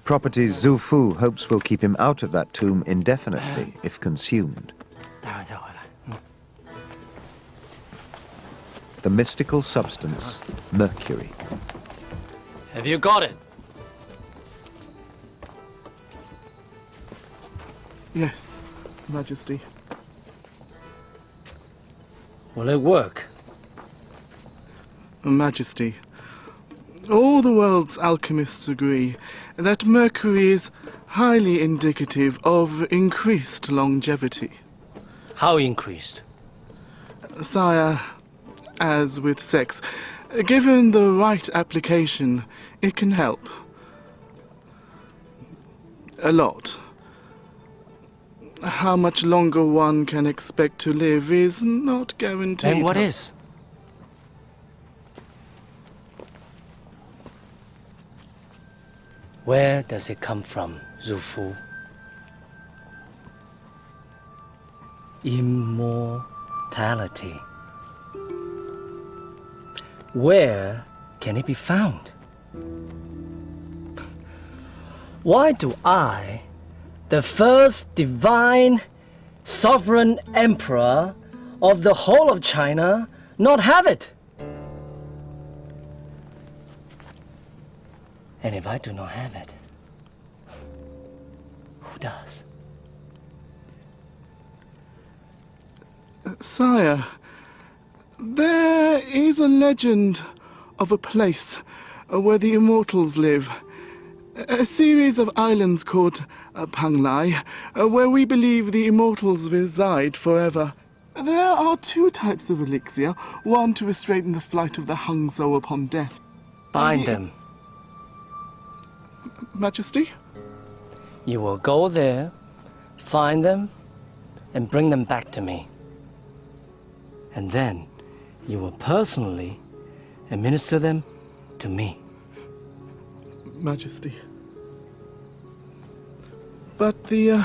Properties Zhu Fu hopes will keep him out of that tomb indefinitely if consumed. The mystical substance, mercury. Have you got it? Yes, Majesty. Will it work? Majesty, all the world's alchemists agree that mercury is highly indicative of increased longevity. How increased? Sire, as with sex, given the right application, it can help. A lot. How much longer one can expect to live is not guaranteed. Then what is? Where does it come from, Zhu Fu? Immortality. Where can it be found? Why do I, the first divine sovereign emperor of the whole of China, not have it? And if I do not have it, who does? Sire, there is a legend of a place where the immortals live. A series of islands called Panglai, where we believe the immortals reside forever. There are two types of elixir, one to restrain the flight of the Hangzhou upon death. Bind them. Majesty? You will go there, find them, and bring them back to me. And then you will personally administer them to me. Majesty. But the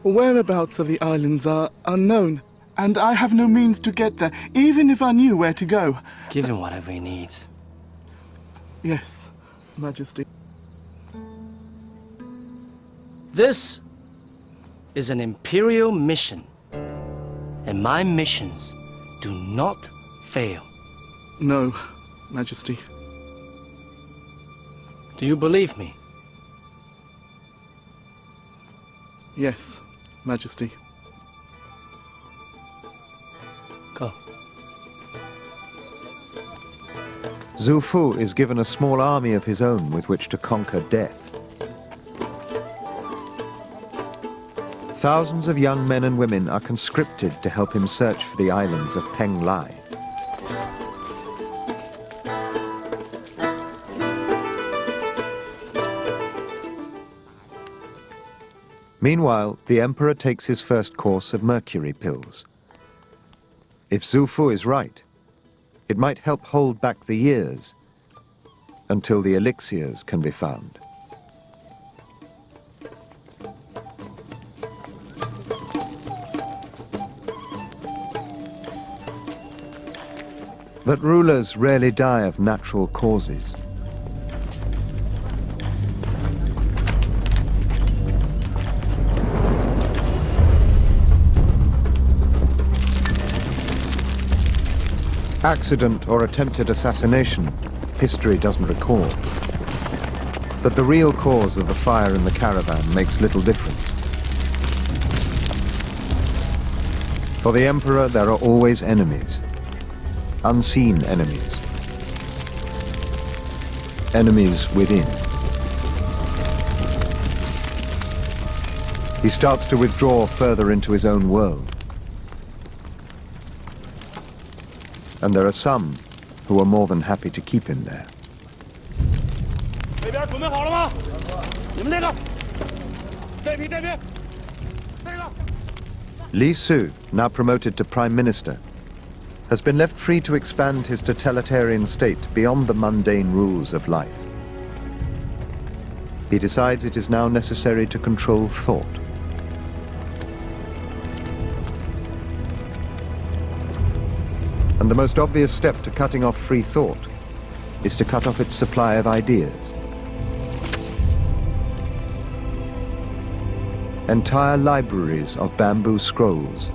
whereabouts of the islands are unknown, and I have no means to get there, even if I knew where to go. Give him whatever he needs. Yes, Majesty. This is an imperial mission, and my missions do not fail. No, Majesty. Do you believe me? Yes, Majesty. Go. Zhu Fu is given a small army of his own with which to conquer death. Thousands of young men and women are conscripted to help him search for the islands of Penglai. Meanwhile, the emperor takes his first course of mercury pills. If Xu Fu is right, it might help hold back the years until the elixirs can be found. But rulers rarely die of natural causes. Accident or attempted assassination, history doesn't record. But the real cause of the fire in the caravan makes little difference. For the emperor, there are always enemies. Unseen enemies. Enemies within. He starts to withdraw further into his own world. And there are some who are more than happy to keep him there. Li Su, now promoted to Prime Minister, has been left free to expand his totalitarian state beyond the mundane rules of life. He decides it is now necessary to control thought. And the most obvious step to cutting off free thought is to cut off its supply of ideas. Entire libraries of bamboo scrolls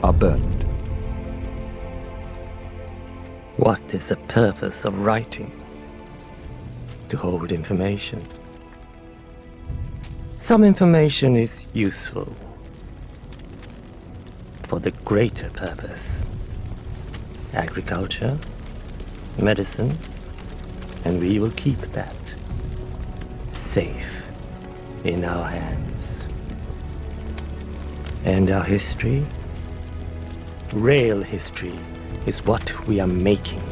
are burned. What is the purpose of writing? To hold information. Some information is useful for the greater purpose. Agriculture, medicine, and we will keep that safe in our hands. And our history, real history, is what we are making.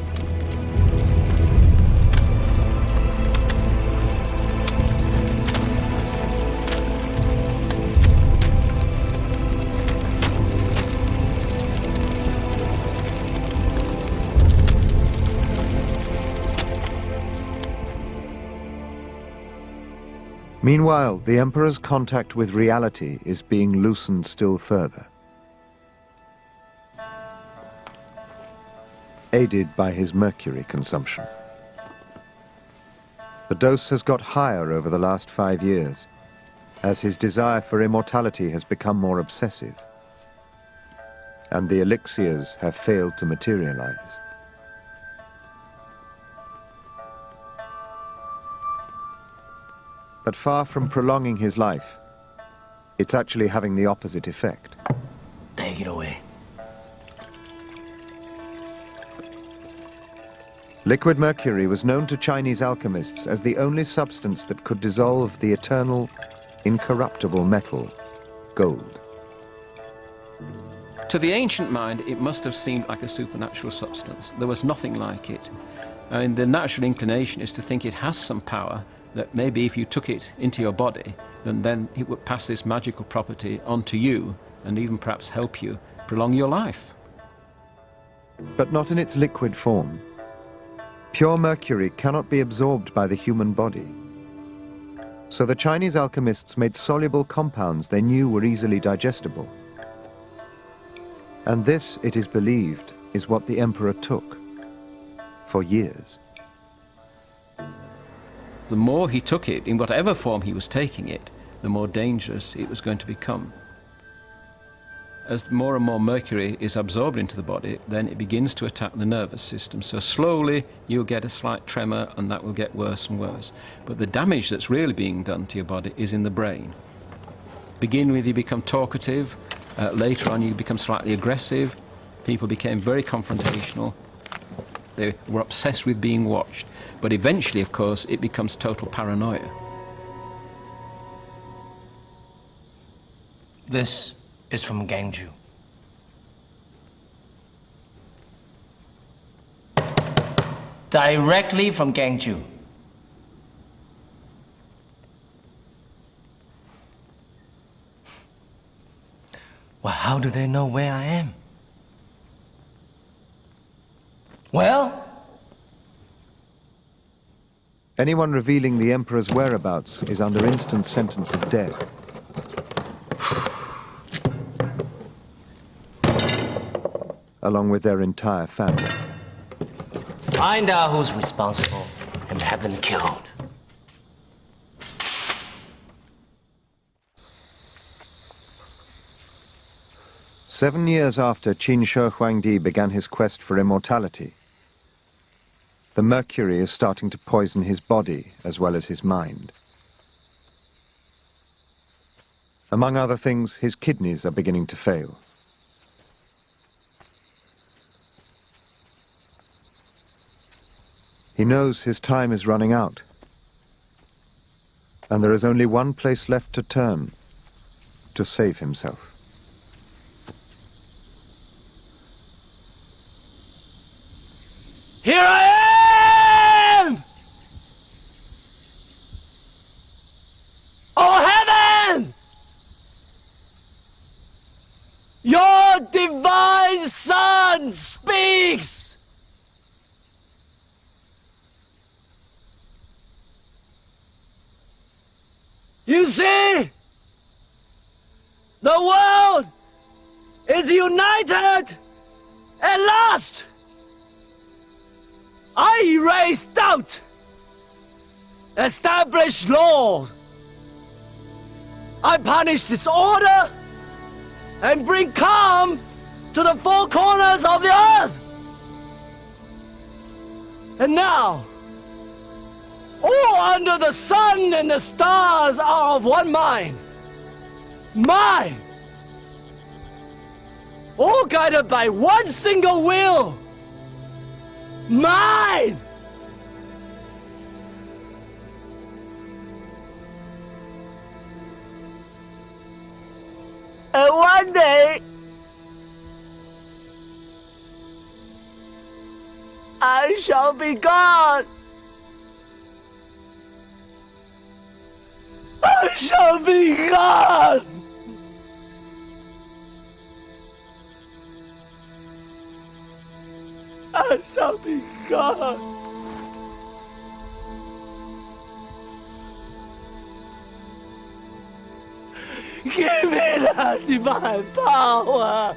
Meanwhile, the emperor's contact with reality is being loosened still further. Aided by his mercury consumption. The dose has got higher over the last 5 years, as his desire for immortality has become more obsessive, and the elixirs have failed to materialize. But far from prolonging his life, it's actually having the opposite effect. Take it away. Liquid mercury was known to Chinese alchemists as the only substance that could dissolve the eternal, incorruptible metal, gold. To the ancient mind, it must have seemed like a supernatural substance. There was nothing like it. I mean, the natural inclination is to think it has some power, that maybe if you took it into your body, then it would pass this magical property onto you and even perhaps help you prolong your life. But not in its liquid form. Pure mercury cannot be absorbed by the human body. So the Chinese alchemists made soluble compounds they knew were easily digestible. And this, it is believed, is what the emperor took for years. The more he took it, in whatever form he was taking it, the more dangerous it was going to become. As more and more mercury is absorbed into the body, then it begins to attack the nervous system. So slowly you'll get a slight tremor, and that will get worse and worse. But the damage that's really being done to your body is in the brain. Begin with, you become talkative. Later on, you become slightly aggressive. People became very confrontational. They were obsessed with being watched. But eventually, of course, it becomes total paranoia. This is from Gangju. Directly from Gangju. Well, how do they know where I am? Well? Anyone revealing the Emperor's whereabouts is under instant sentence of death. Along with their entire family. Find out who's responsible and have them killed. Seven years after Qin Shi Huangdi began his quest for immortality, the mercury is starting to poison his body as well as his mind. Among other things, his kidneys are beginning to fail. He knows his time is running out, and there is only one place left to turn to save himself. Here I am! Oh heaven! Your divine Son speaks! You see? The world is united at last! I erase doubt, establish law. I punish disorder and bring calm to the four corners of the earth. And now, all under the sun and the stars are of one mind. Mine. All guided by one single will. Mine! And one day, I shall be gone. I shall be gone. I shall be gone. Give me that divine power.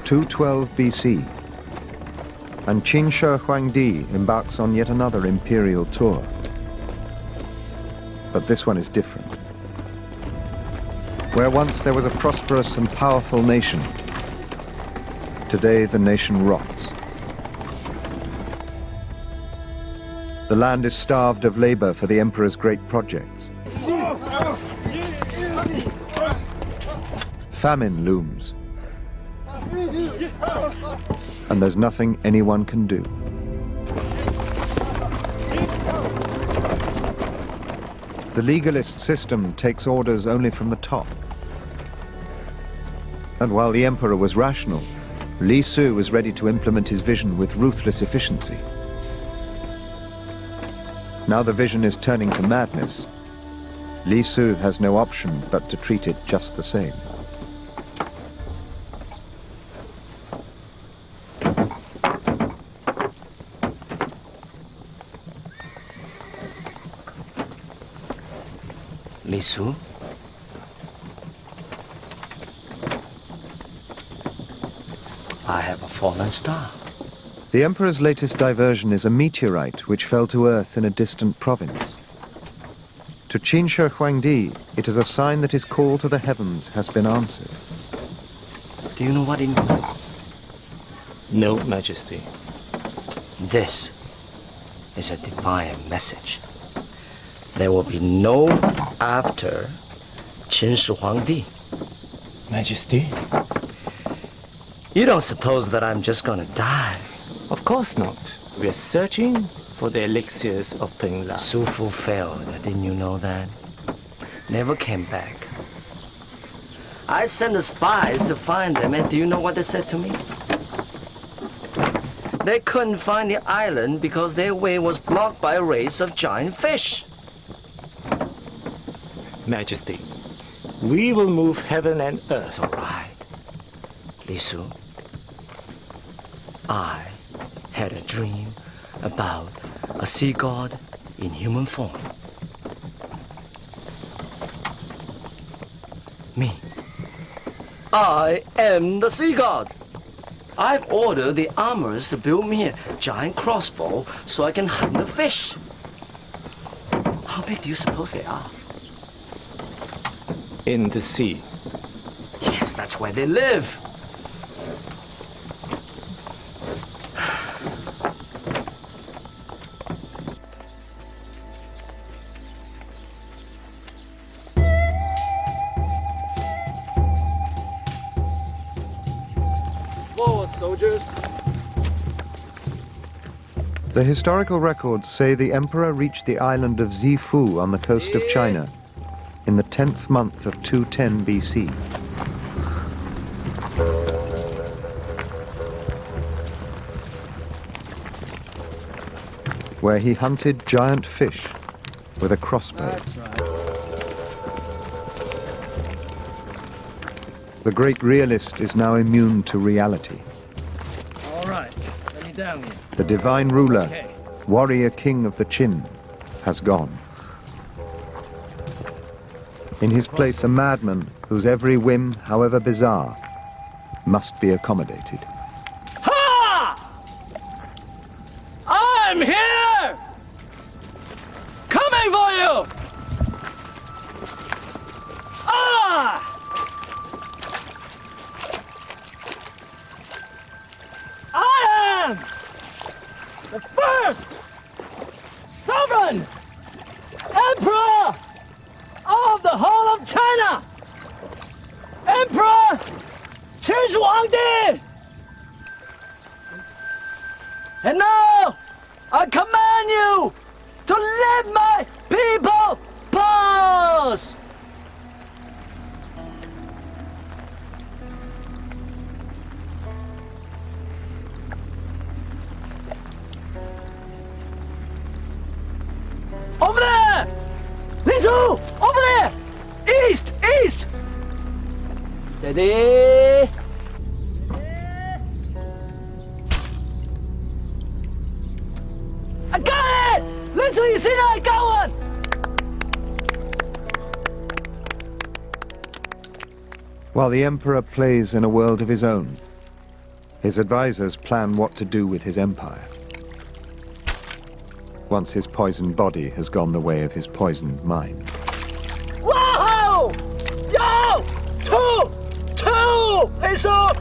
(212 BC), and Qin Shi Huangdi embarks on yet another imperial tour. But this one is different. Where once there was a prosperous and powerful nation, today the nation rots. The land is starved of labor for the emperor's great projects. Famine looms, and there's nothing anyone can do. The legalist system takes orders only from the top. And while the emperor was rational, Li Su was ready to implement his vision with ruthless efficiency. Now the vision is turning to madness. Li Su has no option but to treat it just the same. Li Su? I have a fallen star. The emperor's latest diversion is a meteorite which fell to Earth in a distant province. To Qin Shi Huangdi, it is a sign that his call to the heavens has been answered. Do you know what it means? No, Majesty. This is a divine message. There will be no after Qin Shi Huangdi. Majesty? You don't suppose that I'm just gonna die? Of course not. We're searching for the elixirs of Peng Lai. Su Fu failed, didn't you know that? Never came back. I sent the spies to find them, and do you know what they said to me? They couldn't find the island because their way was blocked by a race of giant fish. Majesty, we will move heaven and earth. It's all right. Li Su, I had a dream about a sea god in human form. Me. I am the sea god. I've ordered the armorers to build me a giant crossbow so I can hunt the fish. How big do you suppose they are? In the sea. Yes, that's where they live. Forward, soldiers. The historical records say the emperor reached the island of Zifu on the coast of China in the 10th month of 210 BC. Where he hunted giant fish with a crossbow. That's right. The great realist is now immune to reality. All right, let me down here. The divine ruler, Okay. warrior king of the Qin, has gone. In his place, a madman whose every whim, however bizarre, must be accommodated. Ha! I'm here! Coming for you! Ah! I am the first sovereign emperor of the whole of China! Emperor Qin Shi Huangdi! And now, I command you to let my people pass! Over there! Li Su! Over there! East! East! Steady! I got it! Li Su, you see that? I got one! While the emperor plays in a world of his own, his advisors plan what to do with his empire. Once his poisoned body has gone the way of his poisoned mind. Wow! Yo! Two! Li Su!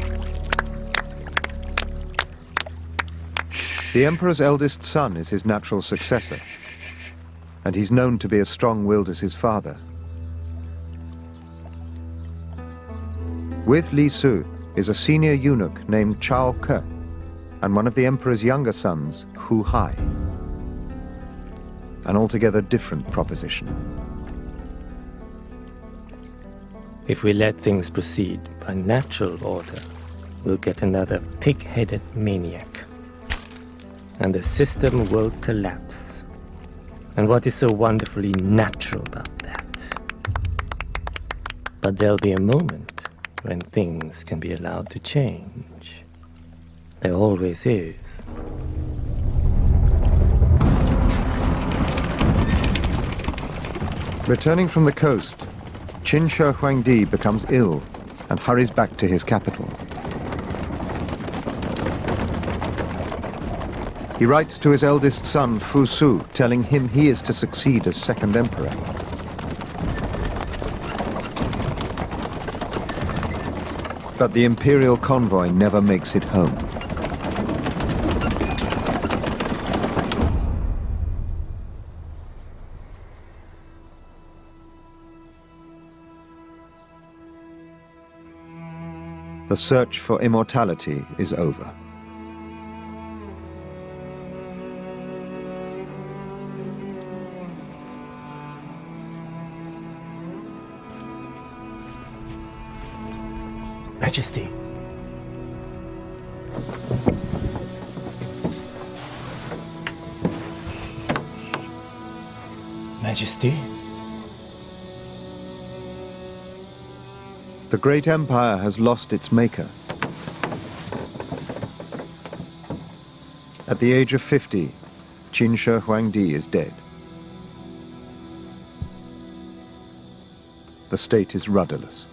The emperor's eldest son is his natural successor, and he's known to be as strong-willed as his father. With Li Su is a senior eunuch named Chao Ke, and one of the emperor's younger sons, Hu Hai. An altogether different proposition. If we let things proceed by natural order, we'll get another pig-headed maniac. And the system will collapse. And what is so wonderfully natural about that? But there'll be a moment when things can be allowed to change. There always is. Returning from the coast, Qin Shi Huangdi becomes ill and hurries back to his capital. He writes to his eldest son, Fu Su, telling him he is to succeed as second emperor. But the imperial convoy never makes it home. The search for immortality is over. Majesty. Majesty. The great empire has lost its maker. At the age of 50, Qin Shi Huangdi is dead. The state is rudderless.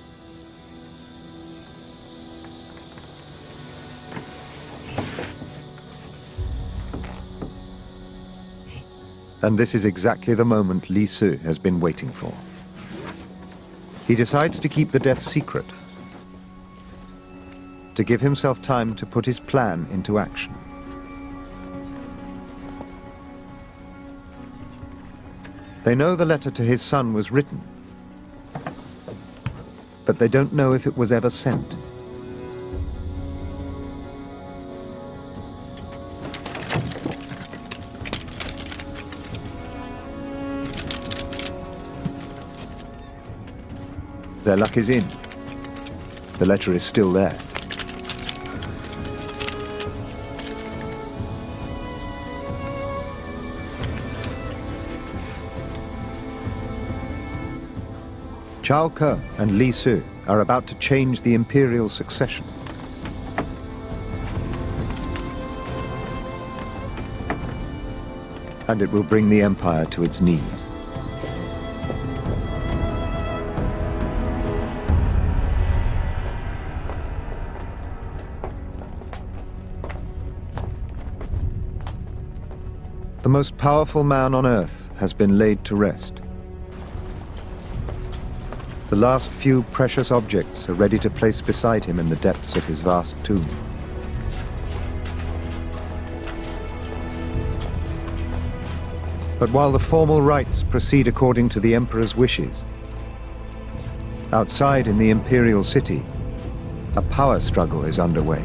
And this is exactly the moment Li Si has been waiting for. He decides to keep the death secret, to give himself time to put his plan into action. They know the letter to his son was written, but they don't know if it was ever sent. Their luck is in. The letter is still there. Cao Ke and Li Si are about to change the imperial succession. And it will bring the empire to its knees. The most powerful man on earth has been laid to rest. The last few precious objects are ready to place beside him in the depths of his vast tomb. But while the formal rites proceed according to the emperor's wishes, outside in the imperial city, a power struggle is underway.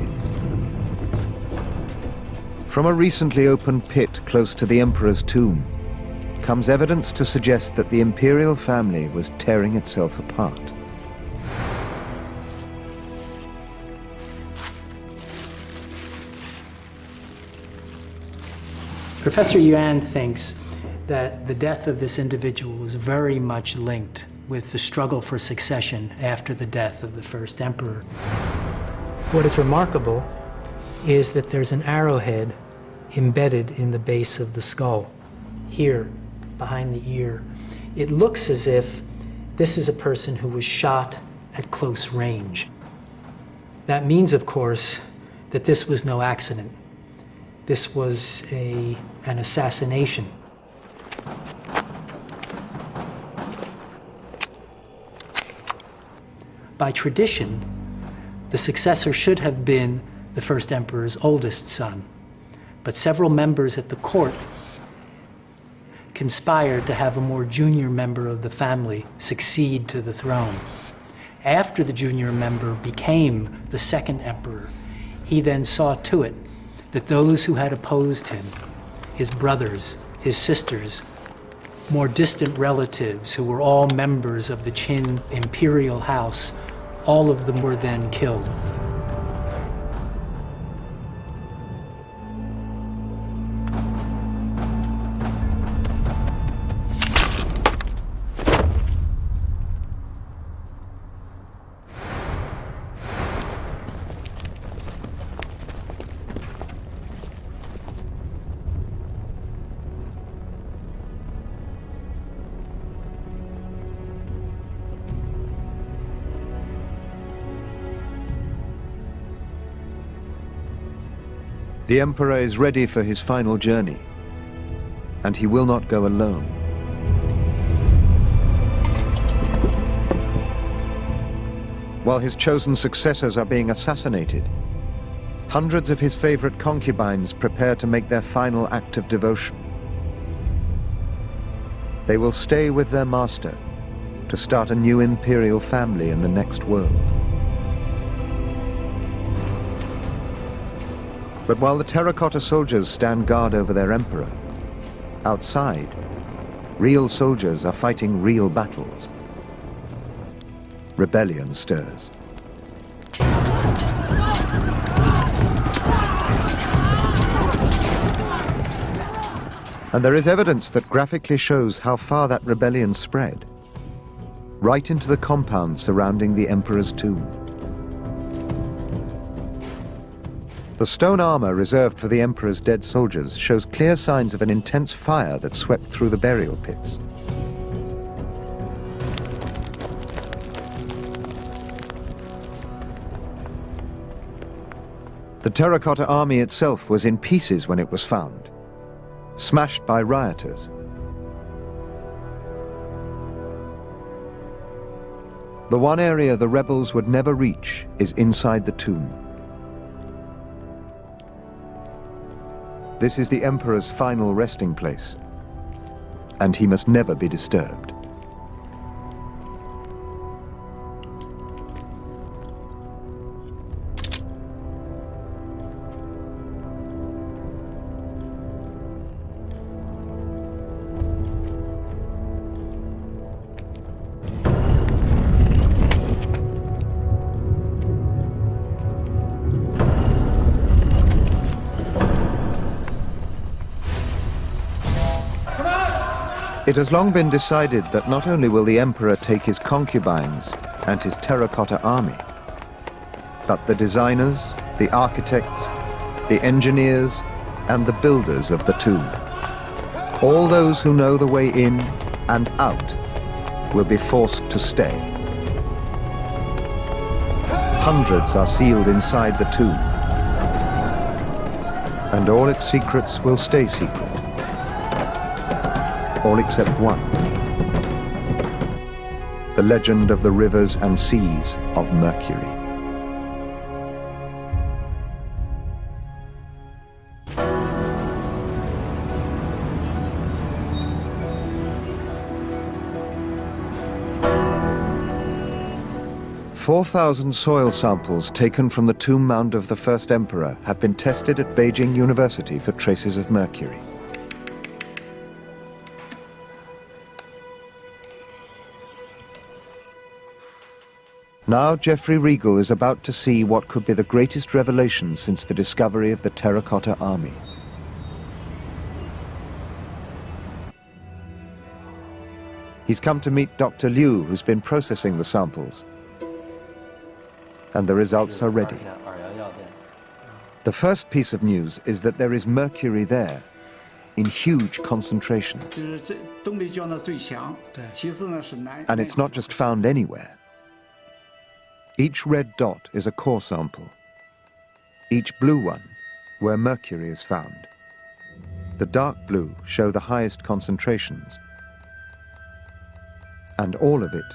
From a recently opened pit close to the emperor's tomb comes evidence to suggest that the imperial family was tearing itself apart. Professor Yuan thinks that the death of this individual was very much linked with the struggle for succession after the death of the first emperor. What is remarkable is that there's an arrowhead embedded in the base of the skull, here, behind the ear. It looks as if this is a person who was shot at close range. That means, of course, that this was no accident. This was an assassination. By tradition, the successor should have been the first emperor's oldest son, but several members at the court conspired to have a more junior member of the family succeed to the throne. After the junior member became the second emperor, he then saw to it that those who had opposed him, his brothers, his sisters, more distant relatives who were all members of the Qin imperial house, all of them were then killed. The emperor is ready for his final journey, and he will not go alone. While his chosen successors are being assassinated, hundreds of his favorite concubines prepare to make their final act of devotion. They will stay with their master to start a new imperial family in the next world. But while the terracotta soldiers stand guard over their emperor, outside, real soldiers are fighting real battles. Rebellion stirs. And there is evidence that graphically shows how far that rebellion spread, right into the compound surrounding the emperor's tomb. The stone armor reserved for the emperor's dead soldiers shows clear signs of an intense fire that swept through the burial pits. The terracotta army itself was in pieces when it was found, smashed by rioters. The one area the rebels would never reach is inside the tomb. This is the emperor's final resting place, and he must never be disturbed. It has long been decided that not only will the emperor take his concubines and his terracotta army, but the designers, the architects, the engineers, and the builders of the tomb, all those who know the way in and out, will be forced to stay. Hundreds are sealed inside the tomb, and all its secrets will stay secret. All except one. The legend of the rivers and seas of Mercury. "4,000 soil samples taken from the tomb mound of the first emperor have been tested at Beijing University for traces of mercury. Now Geoffrey Regal is about to see what could be the greatest revelation since the discovery of the terracotta army. He's come to meet Dr. Liu, who's been processing the samples. And the results are ready. The first piece of news is that there is mercury there, in huge concentrations. And it's not just found anywhere. Each red dot is a core sample. Each blue one, where mercury is found. The dark blue show the highest concentrations. And all of it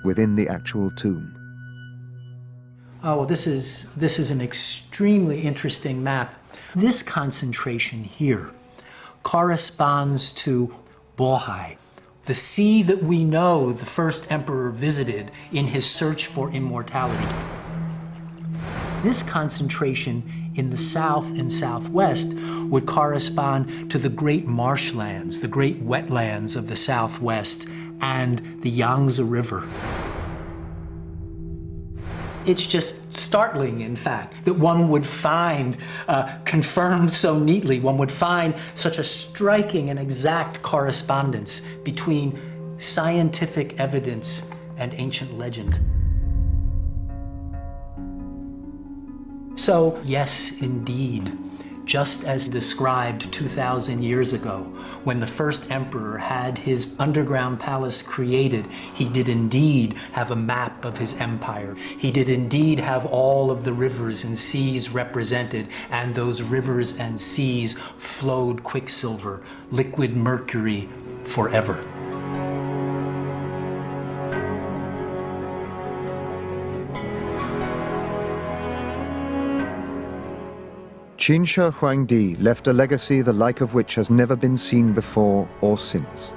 within the actual tomb. Oh, well, this is an extremely interesting map. This concentration here corresponds to Bohai, the sea that we know the first emperor visited in his search for immortality. This concentration in the south and southwest would correspond to the great marshlands, the great wetlands of the southwest, and the Yangtze River. It's just startling, in fact, that one would find, confirmed so neatly, one would find such a striking and exact correspondence between scientific evidence and ancient legend. So, yes, indeed, just as described 2,000 years ago, when the first emperor had his underground palace created, he did indeed have a map of his empire. He did indeed have all of the rivers and seas represented, and those rivers and seas flowed quicksilver, liquid mercury, forever. Qin Shi Huangdi left a legacy the like of which has never been seen before or since.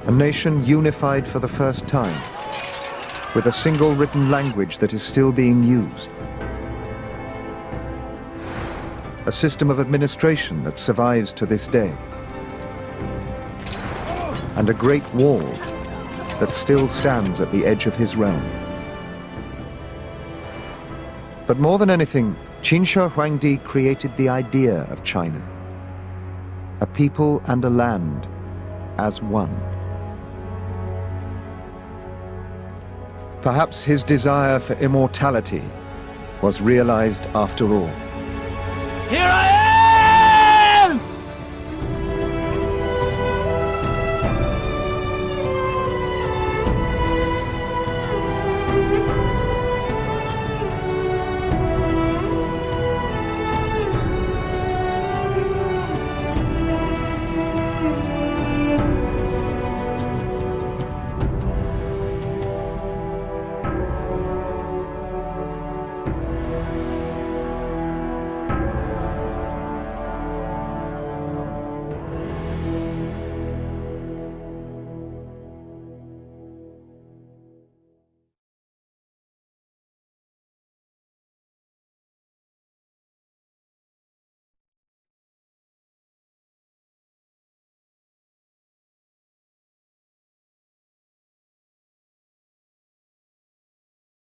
A nation unified for the first time, with a single written language that is still being used. A system of administration that survives to this day. And a great wall that still stands at the edge of his realm. But more than anything, Qin Shi Huangdi created the idea of China, a people and a land as one. Perhaps his desire for immortality was realized after all. Here I